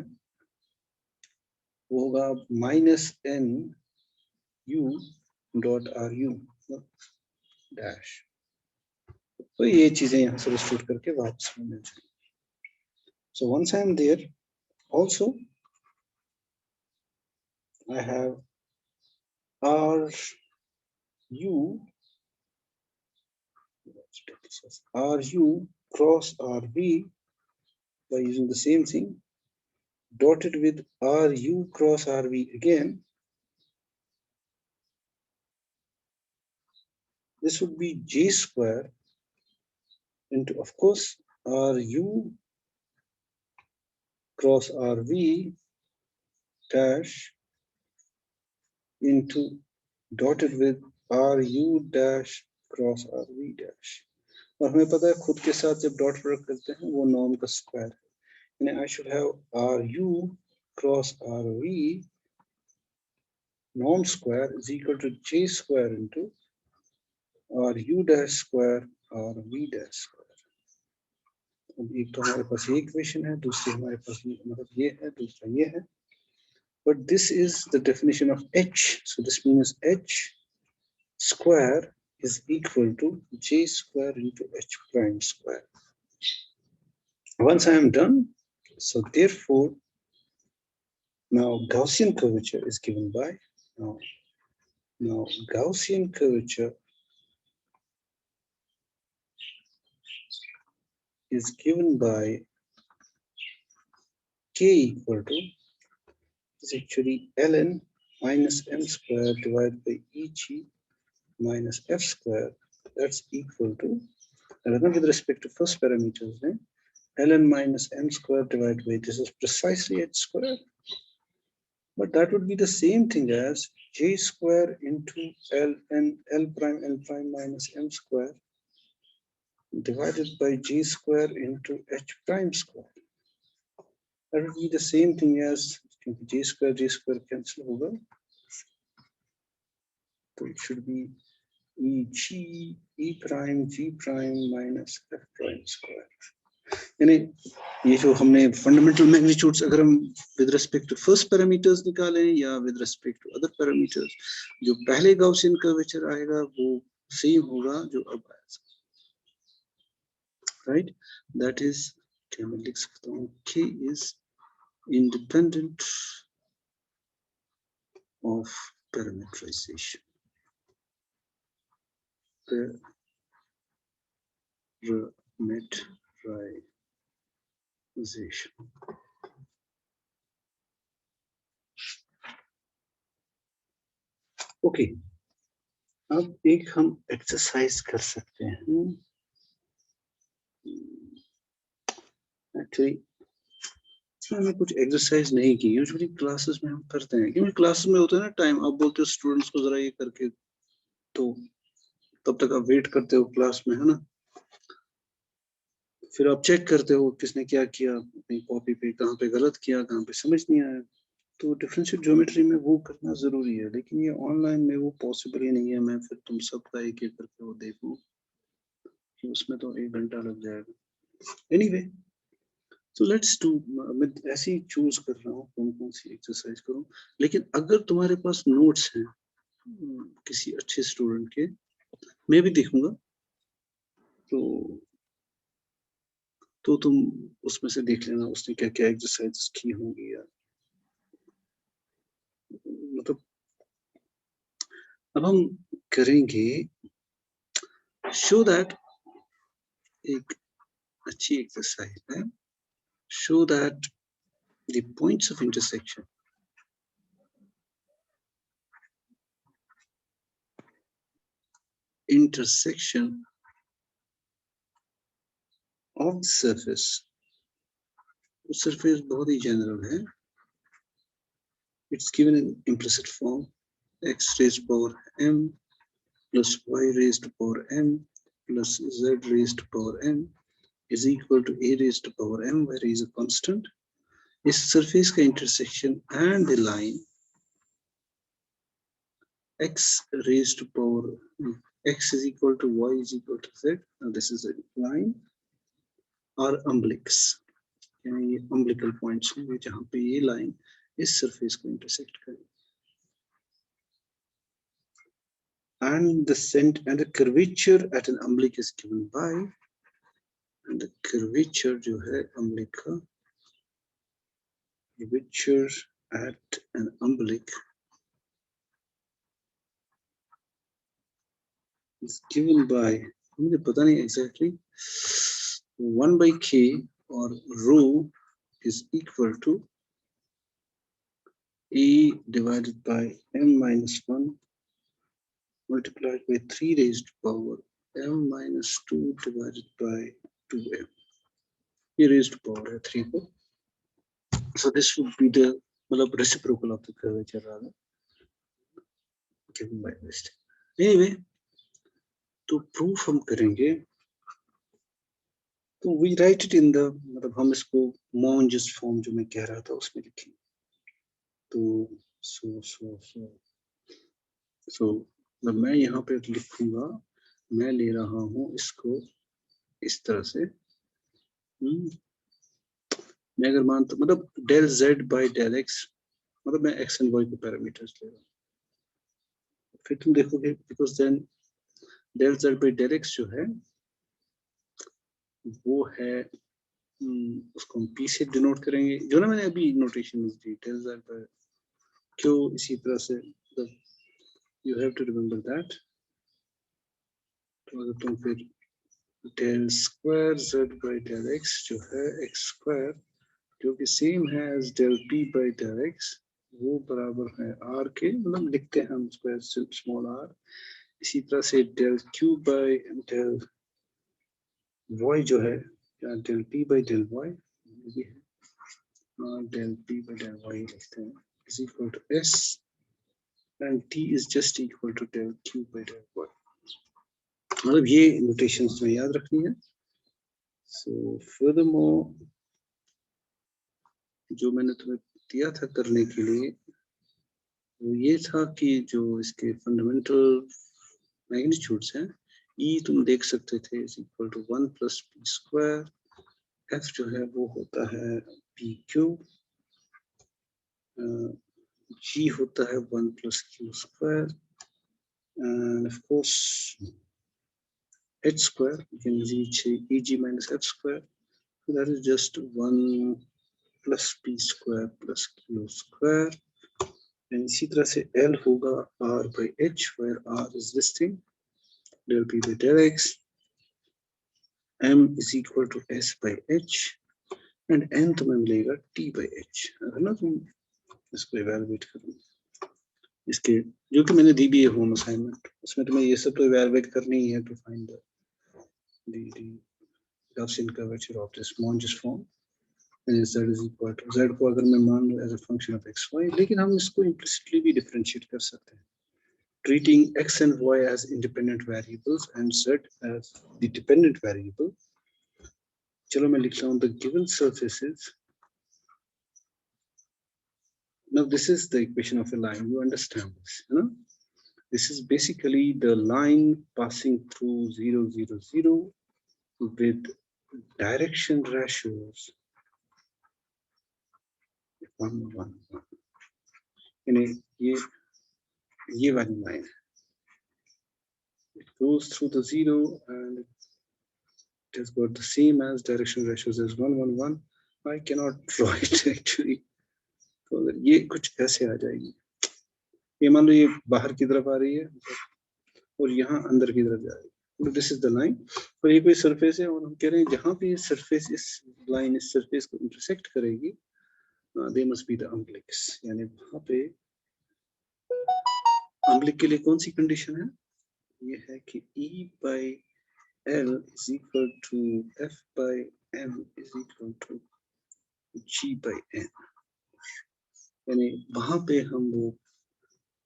वो होगा minus n u dot ru dash. तो ये चीजें यहाँ सब्स्टिट्यूट करके वापस में मिल जाएंगी. So once I am there, also I have ru cross rv by using the same thing, dotted with RU cross RV again. This would be J square into, of course, RU cross RV dash into dotted with RU dash cross RV dash. और हमें पता है खुद के साथ जब dot product करते हैं वो नॉर्म का स्क्वायर है, यानी I should have RU cross RV norm square is equal to J square into RU dash square RV dash square. अब एक तो हमारे पास ये इक्वेशन है, दूसरी हमारे पास मतलब ये है, दूसरा ये है. But this is the definition of H. So this means H square is equal to J square into H prime square. Once I am done, so therefore, now Gaussian curvature is given by, now Gaussian curvature is given by K equal to, is actually ln minus m square divided by EG minus f square. That's equal to, with respect to first parameters, ln minus m square divided by, this is precisely h square, but that would be the same thing as j square into ln l prime minus m square divided by g square into h prime square. That would be the same thing as j square cancel over. So it should be e prime g prime minus f prime square. यानी ये जो हमने fundamental magnitudes अगर हम with respect to first parameters निकालें या with respect to other parameters, जो पहले गॉसियन कर्वेचर आएगा वो सेम होगा जो अब आया, राइट. दैट इज क्या मैं लिख सकता हूँ, k is independent of parameterization. Okay, अब एक हम एक्सरसाइज कर सकते हैं. एक्चुअली हमने कुछ एक्सरसाइज नहीं की, यूजुअली क्लासेस में हम करते हैं, क्योंकि क्लासेस में होता है ना टाइम, आप बोलते हो स्टूडेंट्स को जरा ये करके, तो तब तक आप वेट करते हो क्लास में, है ना, फिर आप चेक करते हो किसने क्या किया अपनी कॉपी पे, कहाँ पे गलत किया, कहाँ पे समझ नहीं आया. तो डिफरेंशियल ज्योमेट्री में वो करना जरूरी है, लेकिन ये ऑनलाइन में वो पॉसिबल ही नहीं है. मैं फिर तुम सबका एक एक करके वो देखूं, उसमें तो 1 घंटा लग जाएगा. एनीवे, सो लेट्स डू, मैं ऐसे ही चूज कर रहा हूँ कौन कौन सी एक्सरसाइज करूँ. लेकिन अगर तुम्हारे पास नोट्स हैं किसी अच्छे स्टूडेंट के, मैं भी देखूंगा, तो तुम उसमें से देख लेना उसने क्या क्या एक्सरसाइज की होंगी यार. मतलब अब हम करेंगे शो दैट, एक अच्छी एक्सरसाइज है, show that the points of intersection of the surface. Surface बहुत ही general है. It's given in implicit form, x raised to power m plus y raised to power m plus z raised to power m is equal to a raised to power m, where a is a constant. इस surface का intersection and the line x raised to power x is equal to y is equal to z. Now this is a line, are umbilics, यानी ये umbilical points हैं जहाँ पे ये line इस surface को intersect करें. And the curvature at an umbilic is given by, and the curvature जो है umbilic का, curvature at an umbilic is given by, मुझे पता नहीं exactly, 1 by k or rho is equal to a divided by m minus 1 multiplied by 3 raised to power m minus 2 divided by 2m. ये raised to power है 3 को. So this would be the reciprocal of the curvature rather given by this. Anyway, तो proof हम करेंगे. तो we write it in the मतलब हम इसको Monge's form जो मैं कह रहा था उसमें लिखेंगे. तो so मैं यहाँ पे लिखूंगा, मैं ले रहा हूँ इसको इस तरह से. मैं अगर मानता मतलब del z by del x मतलब मैं x and y के पैरामीटर्स ले रहा हूँ. फिर तुम देखोगे because then del z by del x जो है वो है उसको हम p से डिनोट करेंगे जो ना मैंने अभी notation the del z by q इसी तरह से you have to remember that. तो अगर तुम फिर del square z by del x जो है x square जो कि सेम है as del p by del x वो बराबर है r के मतलब लिखते हैं हम स्क्वायर स्मॉल r. इसी तरह से del q by del y जो है या del p by del y ये है del p by del y लिखते हैं is equal to s and t is just equal to del q by del y. मतलब ये नोटेशंस में याद रखनी है. So furthermore जो मैंने तुम्हें दिया था करने के लिए वो ये था कि जो इसके फंडामेंटल मैग्नीट्यूड्स हैं E तुम देख सकते थे is equal to 1 plus p square. F जो है वो होता है pq. G होता है 1 plus q square. And of course h square you can reach eg minus f square. So that is just 1 plus p square plus q square. And इसी तरह से L होगा r by h where r is this thing del p by del x. M is equal to s by h and n तुम्हें मिलेगा t by h. है ना तुम इसको इवैल्यूएट करो इसके जो कि मैंने दी भी है होम असाइनमेंट उसमें तुम्हें ये सब तो इवैल्यूएट करनी ही है to find the Gaussian curvature of this Monge's form. And z is equal to z को अगर मैं मान लूं as a function of x y लेकिन हम इसको implicitly भी differentiate कर सकते हैं treating x and y as independent variables and z as the dependent variable. चलो मैं लिख रहा हूँ the given surfaces. Now this is the equation of a line. You understand this, you know? This is basically the line passing through 0 0 0 with direction ratios 1 1 1. यानी ये वाली line it goes through the 0 and it has got the same as direction ratios as 1 1 1. I cannot draw it actually. तो ये कुछ ऐसे आ जाएगी. ये मान लो ये बाहर की तरफ आ रही है और यहाँ अंदर की तरफ जा रही है. This is the line. और ये कोई सरफेस है और हम कह रहे हैं जहाँ पे ये सरफेस इस लाइन इस सरफेस को इंटरसेक्ट करेगी they must be the umbilicus. यानी वहाँ पे umbilic के लिए कौन सी कंडीशन है? ये है कि E by L is equal to F by M is equal to G by N. यानी वहाँ पे हम वो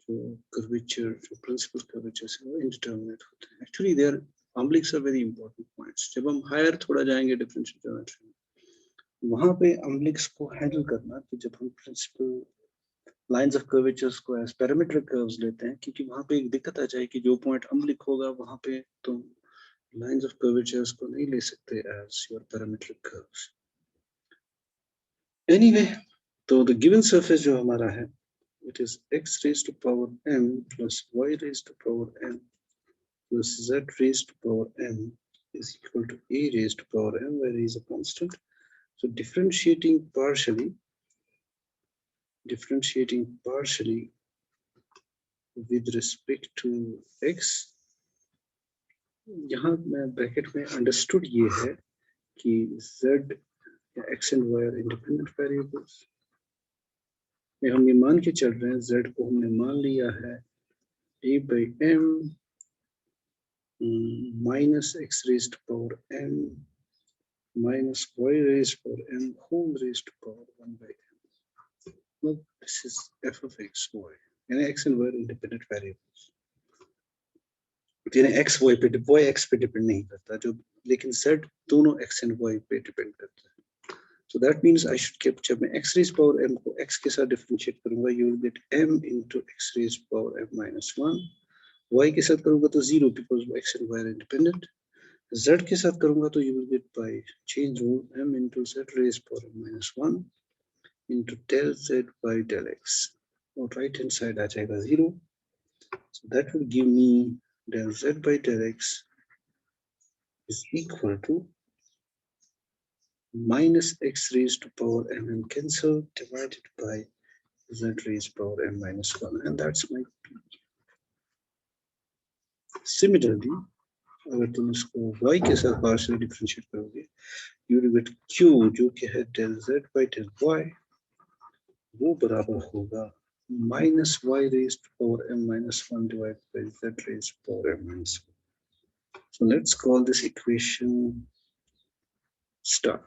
जो curvature जो principal curvature से वो indeterminate होते हैं. Actually their umbilics are very important points. जब हम higher थोड़ा जाएंगे differential geometry में वहाँ पे umbilics को handle करना कि जब हम principal lines of curvatures को as parametric curves लेते हैं क्योंकि वहाँ पे एक दिक्कत आ जाए कि जो point umbilic होगा वहाँ पे तुम lines of curvatures को नहीं ले सकते as your parametric curves. Anyway, तो the given surface जो हमारा है it is x raised to power m plus y raised to power m plus z raised to power m is equal to a raised to power m where a is a constant. So differentiating partially with respect to x. यहाँ मैं bracket में understood ये है कि z x and y are independent variables. हम ये मान के चल रहे हैं z को हमने मान लिया है a by m minus x raised to power m minus y raised to power m whole raised to power 1 by m. Well, this is f of x, y. यानी x and y are independent variables. यानी x y पे x पे depend नहीं करता जो, लेकिन z दोनों x and y पे डिपेंड करता है. So that means I should keep, जब मैं x raised power m को x के साथ डिफरेंशिएट करूंगा, you will get m into x raised power m minus 1. y के साथ करूंगा तो 0 because x and y are independent. z के साथ करूंगा तो you will get by change rule m into z raised power m minus 1 into del z by del x. और right hand side आ जाएगा 0. So that will give me del z by del x is equal to minus x raised to power m cancel divided by z raised power m minus 1, and that's my p. Similarly, अगर तुम इसको y के साथ partial differentiate करोगे, you will get q जो कि है del z by del y, वो बराबर होगा minus y raised to power m minus 1 divided by z raised to power m minus 1. So let's call this equation star.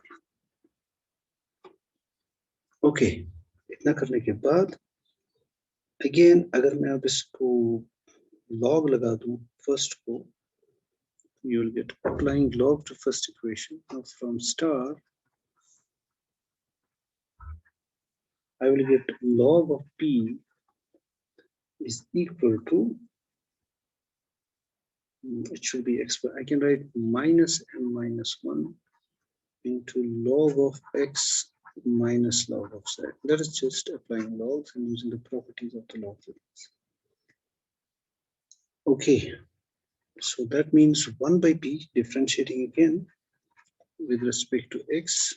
Okay, इतना करने के बाद again अगर मैं अब इसको log लगा दूं first को, you will get applying log to first equation. Now from star I will get log of p is equal to, it should be x, I can write minus m minus 1 into log of x minus log of z. That is just applying logs and using the properties of the logarithms. Okay, so that means 1 by p differentiating again with respect to x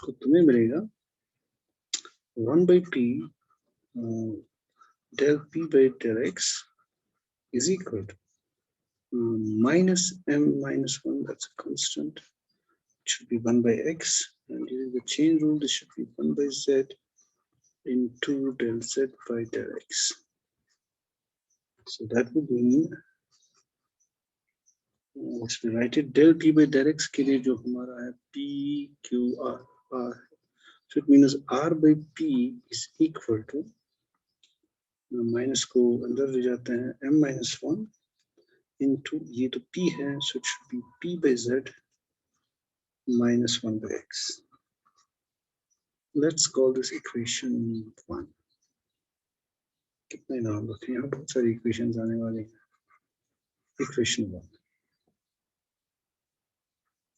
तो तुम्हें मिलेगा 1 by p del p by del x is equal to minus m minus 1, that's a constant, it should be 1 by x, and using the chain rule this should be 1 by z into del z by del x. So that would mean, let's write it, del p by del x के लिए जो हमारा है p q r r, so it means r by p is equal to, minus को अंदर ले जाते हैं, m minus 1 into ये तो p है, so it should be p by z minus 1 by x. Let's call this equation 1. कितने नाम रखें, यहाँ बहुत सारी equations आने वाली हैं. Equation 1,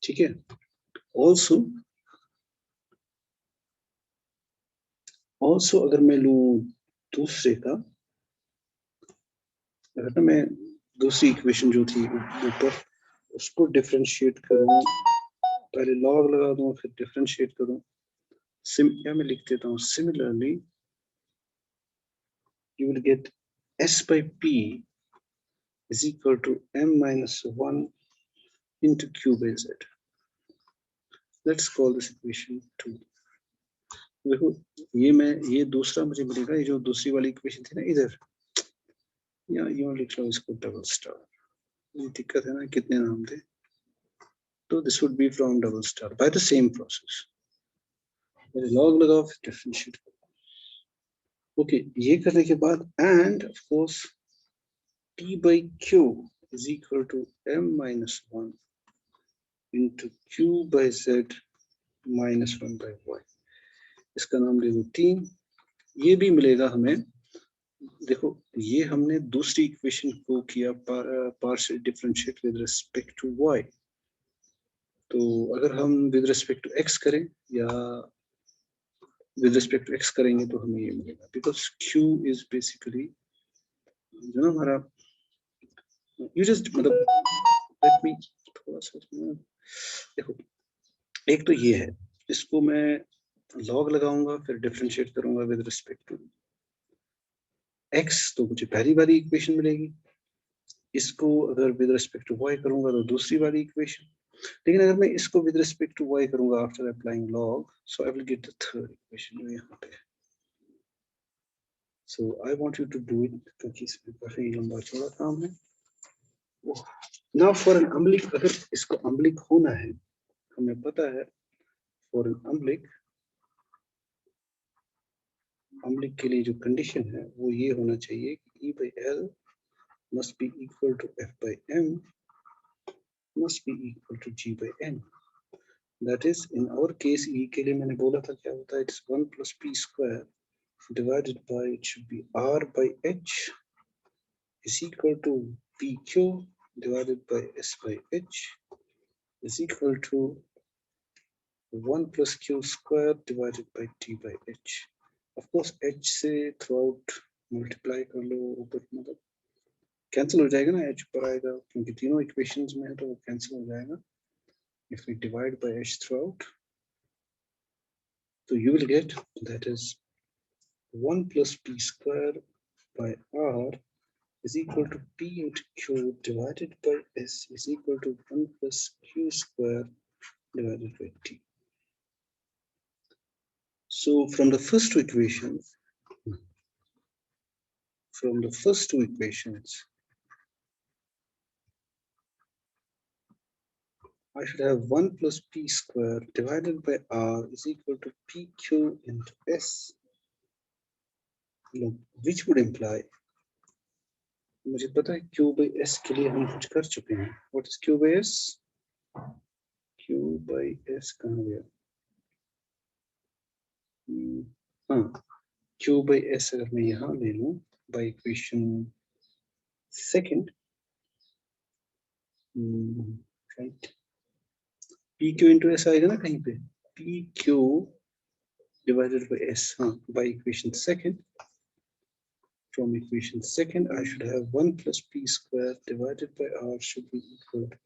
ठीक है. Also अगर मैं लूँ दूसरे का, अगर ना मैं दूसरी इक्वेशन जो थी ऊपर उसको डिफरेंशिएट करूँ, पहले लॉग लगा दूँ फिर डिफरेंशिएट करूँ, या मैं लिख देता हूँ similarly you will get s by p is equal to m minus 1 into q by z. Let's call this equation 2. देखो ये दूसरा मुझे मिलेगा, ये जो दूसरी वाली इक्वेशन थी ना इधर, या यूं लिख लो इसको डबल स्टार, ये दिक्कत है ना कितने नाम थे, तो this would be from double star by the same process. Log लगाओ फिर डिफरेंशिएट करो. ओके, ये करने के बाद and of course p by q is equal to m minus 1 into q by z minus 1 by y. इसका नाम ले लो 3. ये भी मिलेगा हमें, देखो ये हमने दूसरी इक्वेशन को किया partial differentiate with respect to y, तो अगर हम विद रिस्पेक्ट टू x करें या विद रिस्पेक्ट टू x करेंगे तो हमें ये मिलेगा, बिकॉज q इज बेसिकली जो ना हमारा, यू जस्ट मतलब लेट मी थोड़ा सा देखो, एक तो ये है, इसको मैं लॉग लगाऊंगा फिर डिफरेंशिएट करूंगा विद रिस्पेक्ट टू x, तो मुझे पहली वाली इक्वेशन मिलेगी, इसको अगर विद रिस्पेक्ट टू y करूंगा तो दूसरी वाली इक्वेशन, लेकिन अगर मैं इसको विद रिस्पेक्ट टू y करूंगा after applying log, so I will get the third equation जो यहाँ पे है. So I want you to do it क्योंकि इसमें काफी लंबा चौड़ा काम है. Now for an अम्लिक, अगर इसको अम्लिक होना है, हमें पता है for an अम्लिक के लिए जो कंडीशन है वो ये होना चाहिए कि E by L must be equal to F by M must be equal to G by N. That is, in our case, E के लिए मैंने बोला था क्या होता है, it's 1 plus P square divided by, it should be R by H is equal to PQ divided by S by H is equal to 1 plus Q square divided by T by H. Of course, H से throughout multiply कर लो, ऊपर मतलब cancel हो जाएगा ना, H पर आएगा क्योंकि तीनों इक्वेशंस में है तो वो कैंसिल हो जाएगा. If we divide by H throughout, so you will get, that is 1 plus P square by R is equal to P into Q divided by S is equal to 1 plus Q square divided by T. So from the first two equations, I should have 1 plus P square divided by R is equal to PQ into S, which would imply, मुझे पता है Q by S के लिए हम कुछ कर चुके हैं. What is Q by S? Q by S कहाँ गया? हाँ, Q by S अगर मैं यहाँ ले लूँ by equation second, right? PQ into S आएगा ना कहीं पे? PQ divided by S, हाँ, by equation second. From equation second, I should have 1 plus P square divided by R should be equal to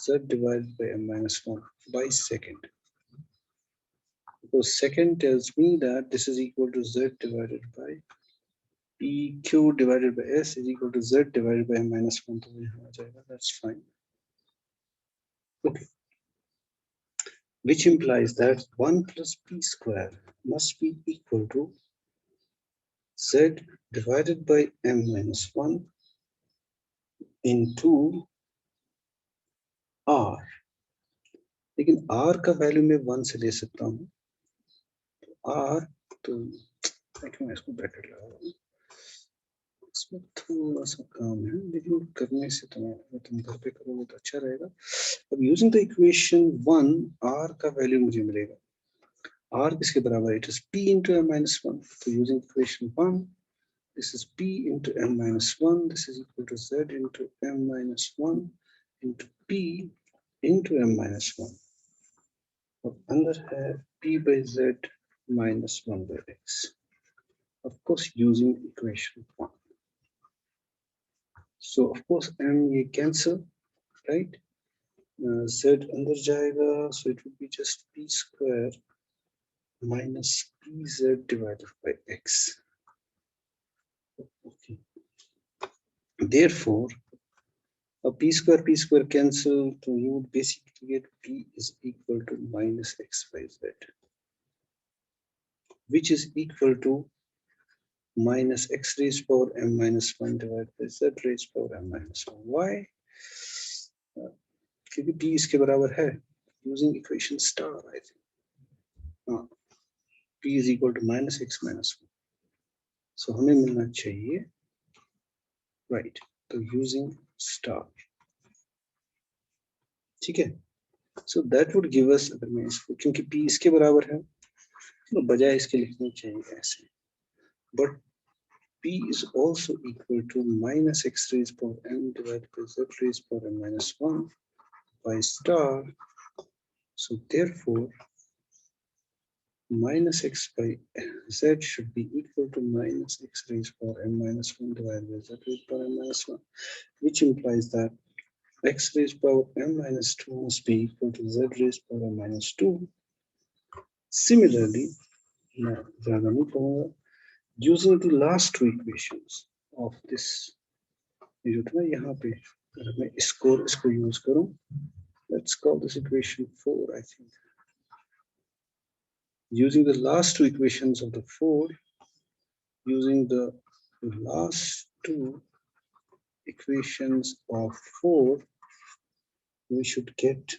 Z divided by M minus 1 by second. Because second tells me that this is equal to Z divided by PQ divided by S is equal to Z divided by M minus 1. That's fine. Okay. Which implies that 1 plus P square must be equal to Z divided by M minus 1 into R. लेकिन R का value मैं 1 से ले सकता हूँ. R तो मैं इसको ब्रैकेट लगाऊंगा. इसमें थोड़ा सा काम है लेकिन करने से तुम घर पे करोगे तो अच्छा रहेगा. अब यूजिंग द इक्वेशन 1 R का वैल्यू मुझे मिलेगा. R किसके बराबर है? It is P into M minus 1. तो using equation 1, this is P into M minus 1. This is equal to Z into M minus 1 into P into M minus 1. और अंदर है P by Z minus 1 by X. Of course, using equation 1. So of course M ये cancel, right? Z अंदर जाएगा, so it would be just P square minus PZ divided by X. Okay. Therefore, a P square cancel, so you would basically get P is equal to minus X by Z, which is equal to minus X raised power M minus 1 divided by Z raised power M minus 1. Why? क्योंकि P इसके बराबर है, using equation star, I think. P is equal to minus X minus 1. So हमें मिलना चाहिए, right? तो using star, ठीक है? So that would give us, अगर मैं इसको, क्योंकि P इसके बराबर है, तो बजाय इसके लिखना चाहिए ऐसे. But P is also equal to minus X raised power M divided by Z raised power M minus 1 by star. So therefore, minus X by Z should be equal to minus X raised power M minus 1 divided by Z raised power M minus 1, which implies that X raised power M minus 2 must be equal to Z raised power M minus 2. Similarly, using the last two equations of this ये जो था यहाँ पे अगर मैं इसको use करूं, let's call this equation 4. I think using the last two equations of the 4, using the last two equations of 4, we should get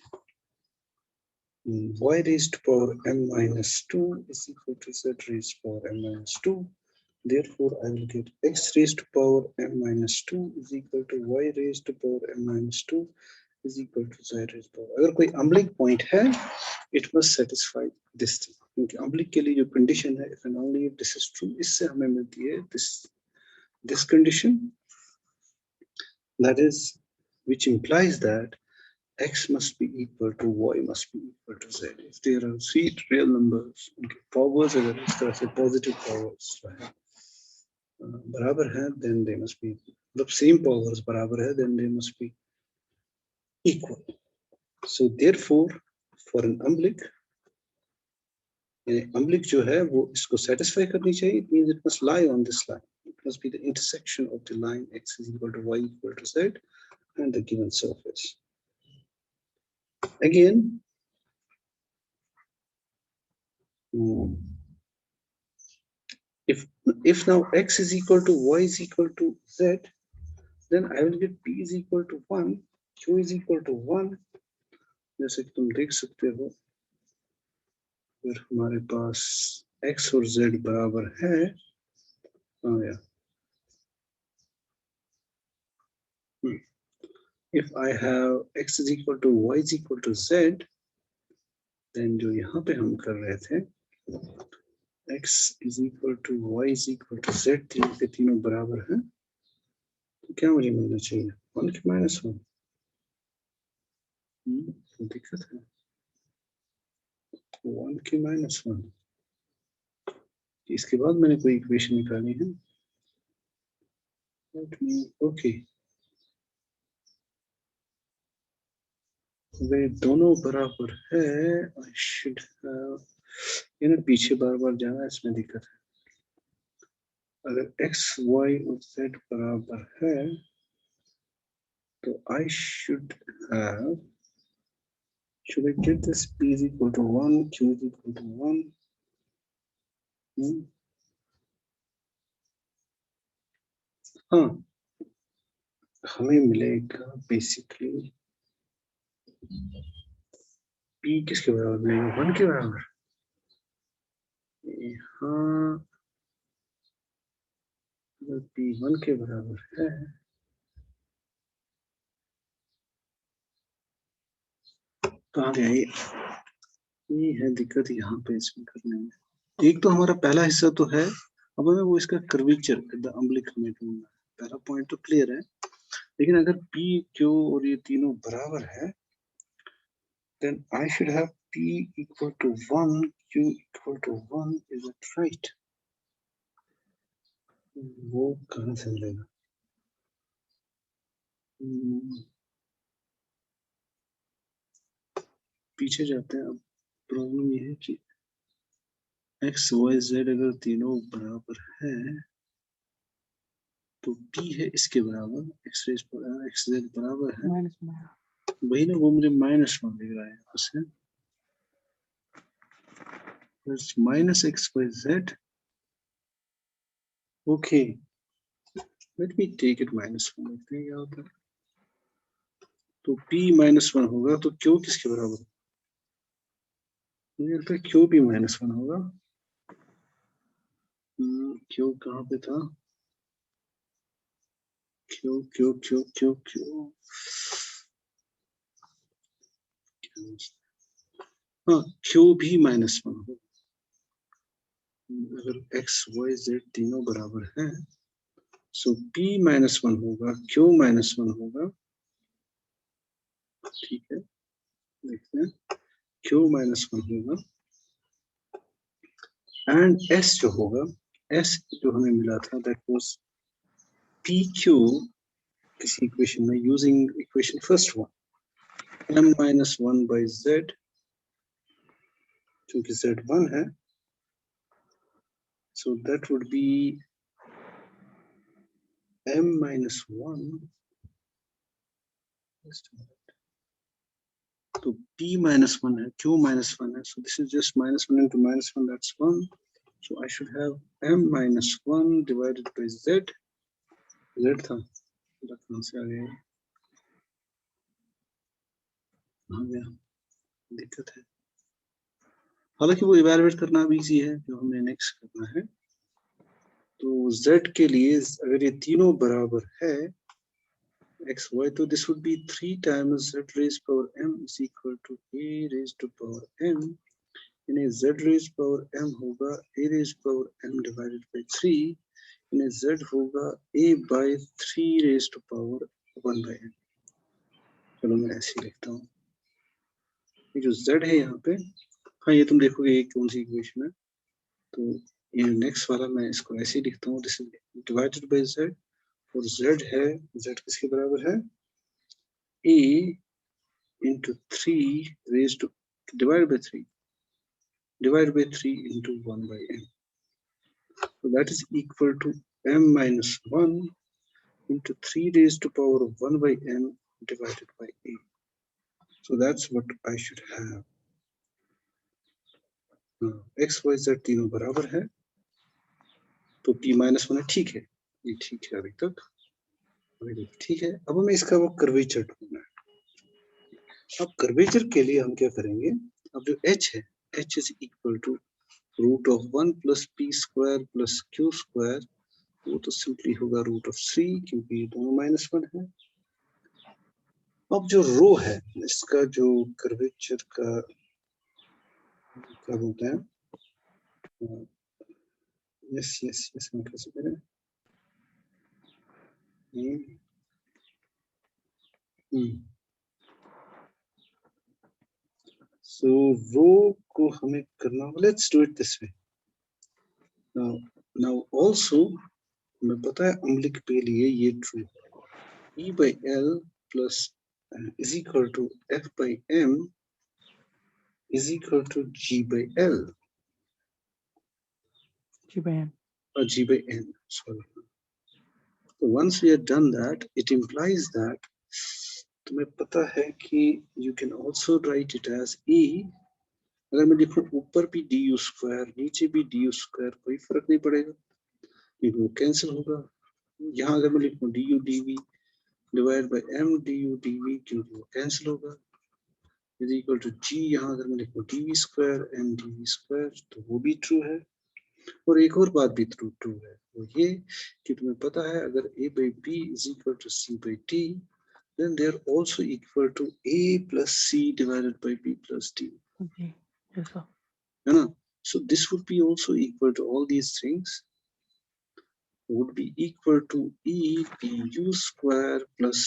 y raised to power m minus 2 is equal to z raised to power m minus 2. Therefore, I will get x raised to power m minus 2 is equal to y raised to power m minus 2 is equal to z raised to power. अगर कोई अम्लिक point है, it must satisfy this thing. क्योंकि अम्लिक के लिए जो condition है, if and only if this is true, इससे हमें मिलती है this condition, that is, which implies that x must be equal to y must be equal to z. If there are three real numbers, उनके powers अगर इस तरह से positive powers बराबर है, then they must be, मतलब same powers बराबर है, then they must be equal. So therefore, for an oblique, oblique जो है वो इसको satisfy करनी चाहिए. It means it must lie on this line. It must be the intersection of the line x is equal to y equal to z and the given surface. Again, if now x is equal to y is equal to z, then I will get p is equal to 1, q is equal to 1. जैसे कि तुम देख सकते हो, अगर हमारे पास x और z बराबर है, if I have x is equal to y is equal to z, then जो यहाँ पे हम कर रहे थे, x is equal to y is equal to z, तीनों के तीनों बराबर हैं, तो क्या मुझे मिलना चाहिए? 1 की -1. तो दिक्कत है, 1 की -1. इसके बाद मैंने कोई इक्वेशन निकाली है. ओके, वे दोनों बराबर है. आई शुड हैव, ये पीछे बार बार जाना, इसमें दिक्कत है. अगर x, y और z बराबर है, तो I should I get this p is equal to 1, q is equal to 1? हाँ, हमें मिलेगा बेसिकली p किसके बराबर मिलेगा? 1 के बराबर. हाँ, अगर p 1 के बराबर है, कहाँ गया ये है दिक्कत यहाँ पे इसमें करने में. एक तो हमारा पहला हिस्सा तो है, अब हमें वो इसका कर्वेचर द अम्लिक हमें ढूंढना है. पहला पॉइंट तो क्लियर है, लेकिन अगर p, q और ये तीनों बराबर है, then I should have p equal to 1, q equal to 1. Is it right? वो कहाँ से मिलेगा? पीछे जाते हैं. अब प्रॉब्लम ये है कि x, y, z अगर तीनों बराबर है, तो p है इसके बराबर, x z बराबर है, वही ना, वो मुझे -1 दिख रहा है यहाँ से. -x by z. Okay, let me take it -1. देखते हैं क्या होता है. तो p -1 होगा, तो q किसके बराबर? मुझे लगता है q भी -1 होगा. q कहाँ पे था? q. हाँ, q भी -1 होगा. अगर x, y, z तीनों बराबर हैं, सो p -1 होगा, q -1 होगा. ठीक है, देखते हैं. q -1 होगा, एंड s जो होगा, s जो हमें मिला था, दैट वाज pq किसी इक्वेशन में, using equation first one, m -1 by z, क्योंकि z 1 है, so that would be m minus 1, तो p minus 1 है, q minus 1 है, so this is just minus 1 into minus 1, that's 1. So I should have m minus 1 divided by z. Z था, कहाँ से आ गया? आ गया, दिक्कत है। हालांकि वो इवैल्यूएट करना भी इजी है, जो हमें नेक्स्ट करना है। तो z के लिए अगर ये तीनों बराबर है x y, तो this would be 3 times z raised power m is equal to a raised to power m. यानी z raised power m होगा a raised power m divided by 3, यानी z होगा a by 3 raised to power 1 by m. चलो मैं ऐसे लिखता हूँ, ये जो z है यहाँ पे, हाँ ये तुम देखोगे ये कौन सी इक्वेशन है, तो ये नेक्स्ट वाला मैं इसको ऐसे लिखता हूँ, this is divided by z, और z है, z किसके बराबर है, a into 3 raised to divided by 3 into 1 by m. So that is equal to m minus 1 into 3 raised to power of 1 by m divided by a. So that's what I should have. x y z तीनों बराबर है, तो p minus 1 है, ठीक है, ये ठीक है अभी तक, ठीक है। अब हमें इसका वो कर्वेचर ढूंढना है। अब कर्वेचर के लिए हम क्या करेंगे, अब जो h है, h is equal to root of 1 plus p square plus q square, वो तो सिंपली होगा रूट ऑफ 3, क्योंकि ये दोनों माइनस 1 है। अब जो रो है, इसका जो कर्वेचर का क्या बोलते हैं, यस यस यस मैं कैसे करें, सो रो को हमें करना, let's do it this way. Now also हमें पता है अम्लिक के लिए ये true, E by L plus is equal to F by M is equal to G by L. G by M. Or G by N, sorry. So once we have done that, it implies that तुम्हें पता है कि you can also write it as E. अगर मैं लिखूं ऊपर भी du square, नीचे भी du स्क्वायर, कोई फर्क नहीं पड़ेगा, क्योंकि वो कैंसिल होगा। यहाँ अगर मैं लिखूं du dv divide by m du dv, क्योंकि वो कैंसिल होगा, is equal to g, यहाँ अगर मैं लिखूं dv square m dv square, तो वो भी ट्रू है। और एक और बात भी ट्रू है, वो ये कि तुम्हें पता है अगर a by b is equal to c by d, then they are also equal to a plus c divided by b plus d. Okay, yes sir. है ना? So this would be also equal to all these things would be equal to e du square plus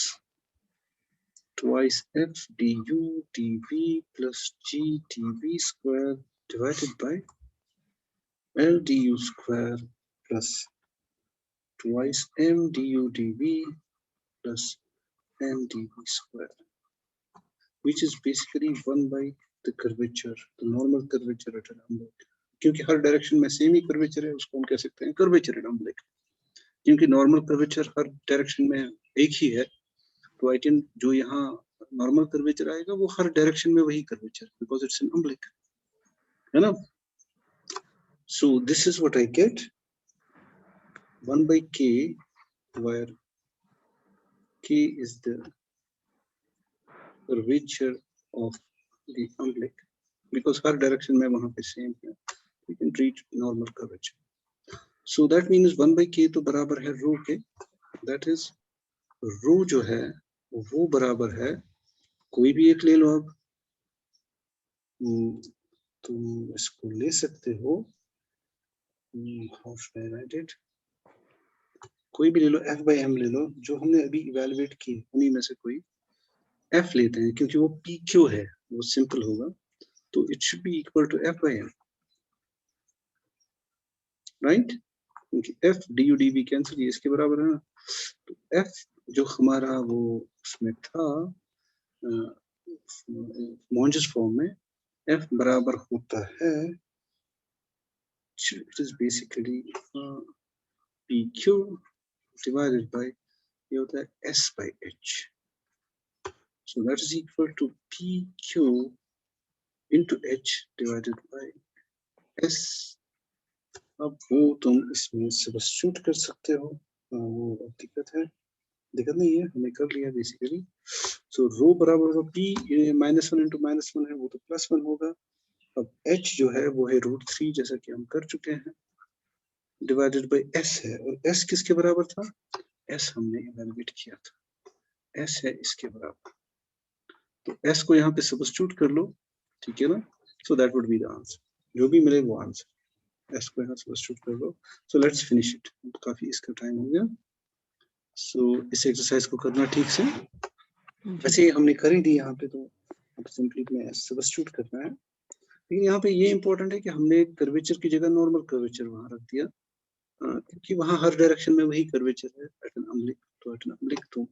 twice f du dv plus g dv square divided by L du square plus twice m du dv plus m dv square, which is basically 1 by the curvature, the normal curvature at an umbilic. क्योंकि हर direction में same ही curvature है, उसको हम कह सकते हैं curvature at अम्बिलिक, क्योंकि normal curvature हर direction में एक ही है, तो आई कैन जो यहाँ नॉर्मल कर्वेचर आएगा वो हर डायरेक्शन में वही कर्वेचर, बिकॉज इट्स एन अम्बिलिक, है ना? So this is what I get, 1 by k, where k is the curvature of the umbilic, because her direction में वहां पे सेम है, we can treat normal curvature. So that means 1 by k तो बराबर है रो के, that is रो जो है वो बराबर है, कोई भी एक ले लो, अब तुम इसको ले सकते हो, how should I write it, कोई भी ले लो, f by m ले लो, जो हमने अभी इवैल्यूएट किए उन्हीं में से कोई f लेते हैं, क्योंकि वो pq है, वो सिंपल होगा, तो it should be equal to f by m, right? क्योंकि f du dv कैंसिल, ये इसके बराबर है ना, तो f जो हमारा वो उसमें था मॉन्जिस फॉर्म में, f बराबर होता है, it is basically pq divided by ये होता है s by h. So that is equal to pq into h divided by s. अब वो तुम इसमें सब्स्टिट्यूट कर सकते हो, वो दिक्कत नहीं है, हमने कर लिया बेसिकली. सो रो बराबर होगा p -1 into -1 है वो तो +1 होगा. अब h जो है वो है √3 जैसा कि हम कर चुके हैं, डिवाइडेड बाय s है, और s किसके बराबर था, s हमने इवैल्यूएट किया था, s है इसके बराबर, तो s को यहाँ पे सब्स्टिट्यूट कर लो, ठीक है ना. So that would be the answer, जो भी मिले वो आंसर, s को यहाँ सब्स्टिट्यूट कर लो. सो लेट्स फिनिश इट, काफी इसका टाइम हो गया. सो इस एक्सरसाइज को करना ठीक से, वैसे हमने कर ही दी यहाँ पे, तो अब सिंपली में सब्स्टिट्यूट करना है. लेकिन यहाँ पे ये इंपॉर्टेंट है कि हमने कर्वेचर की जगह नॉर्मल कर्वेचर वहां रख दिया, क्योंकि वहां हर डायरेक्शन में वही कर्वेचर है. एट एन अम्लिक तो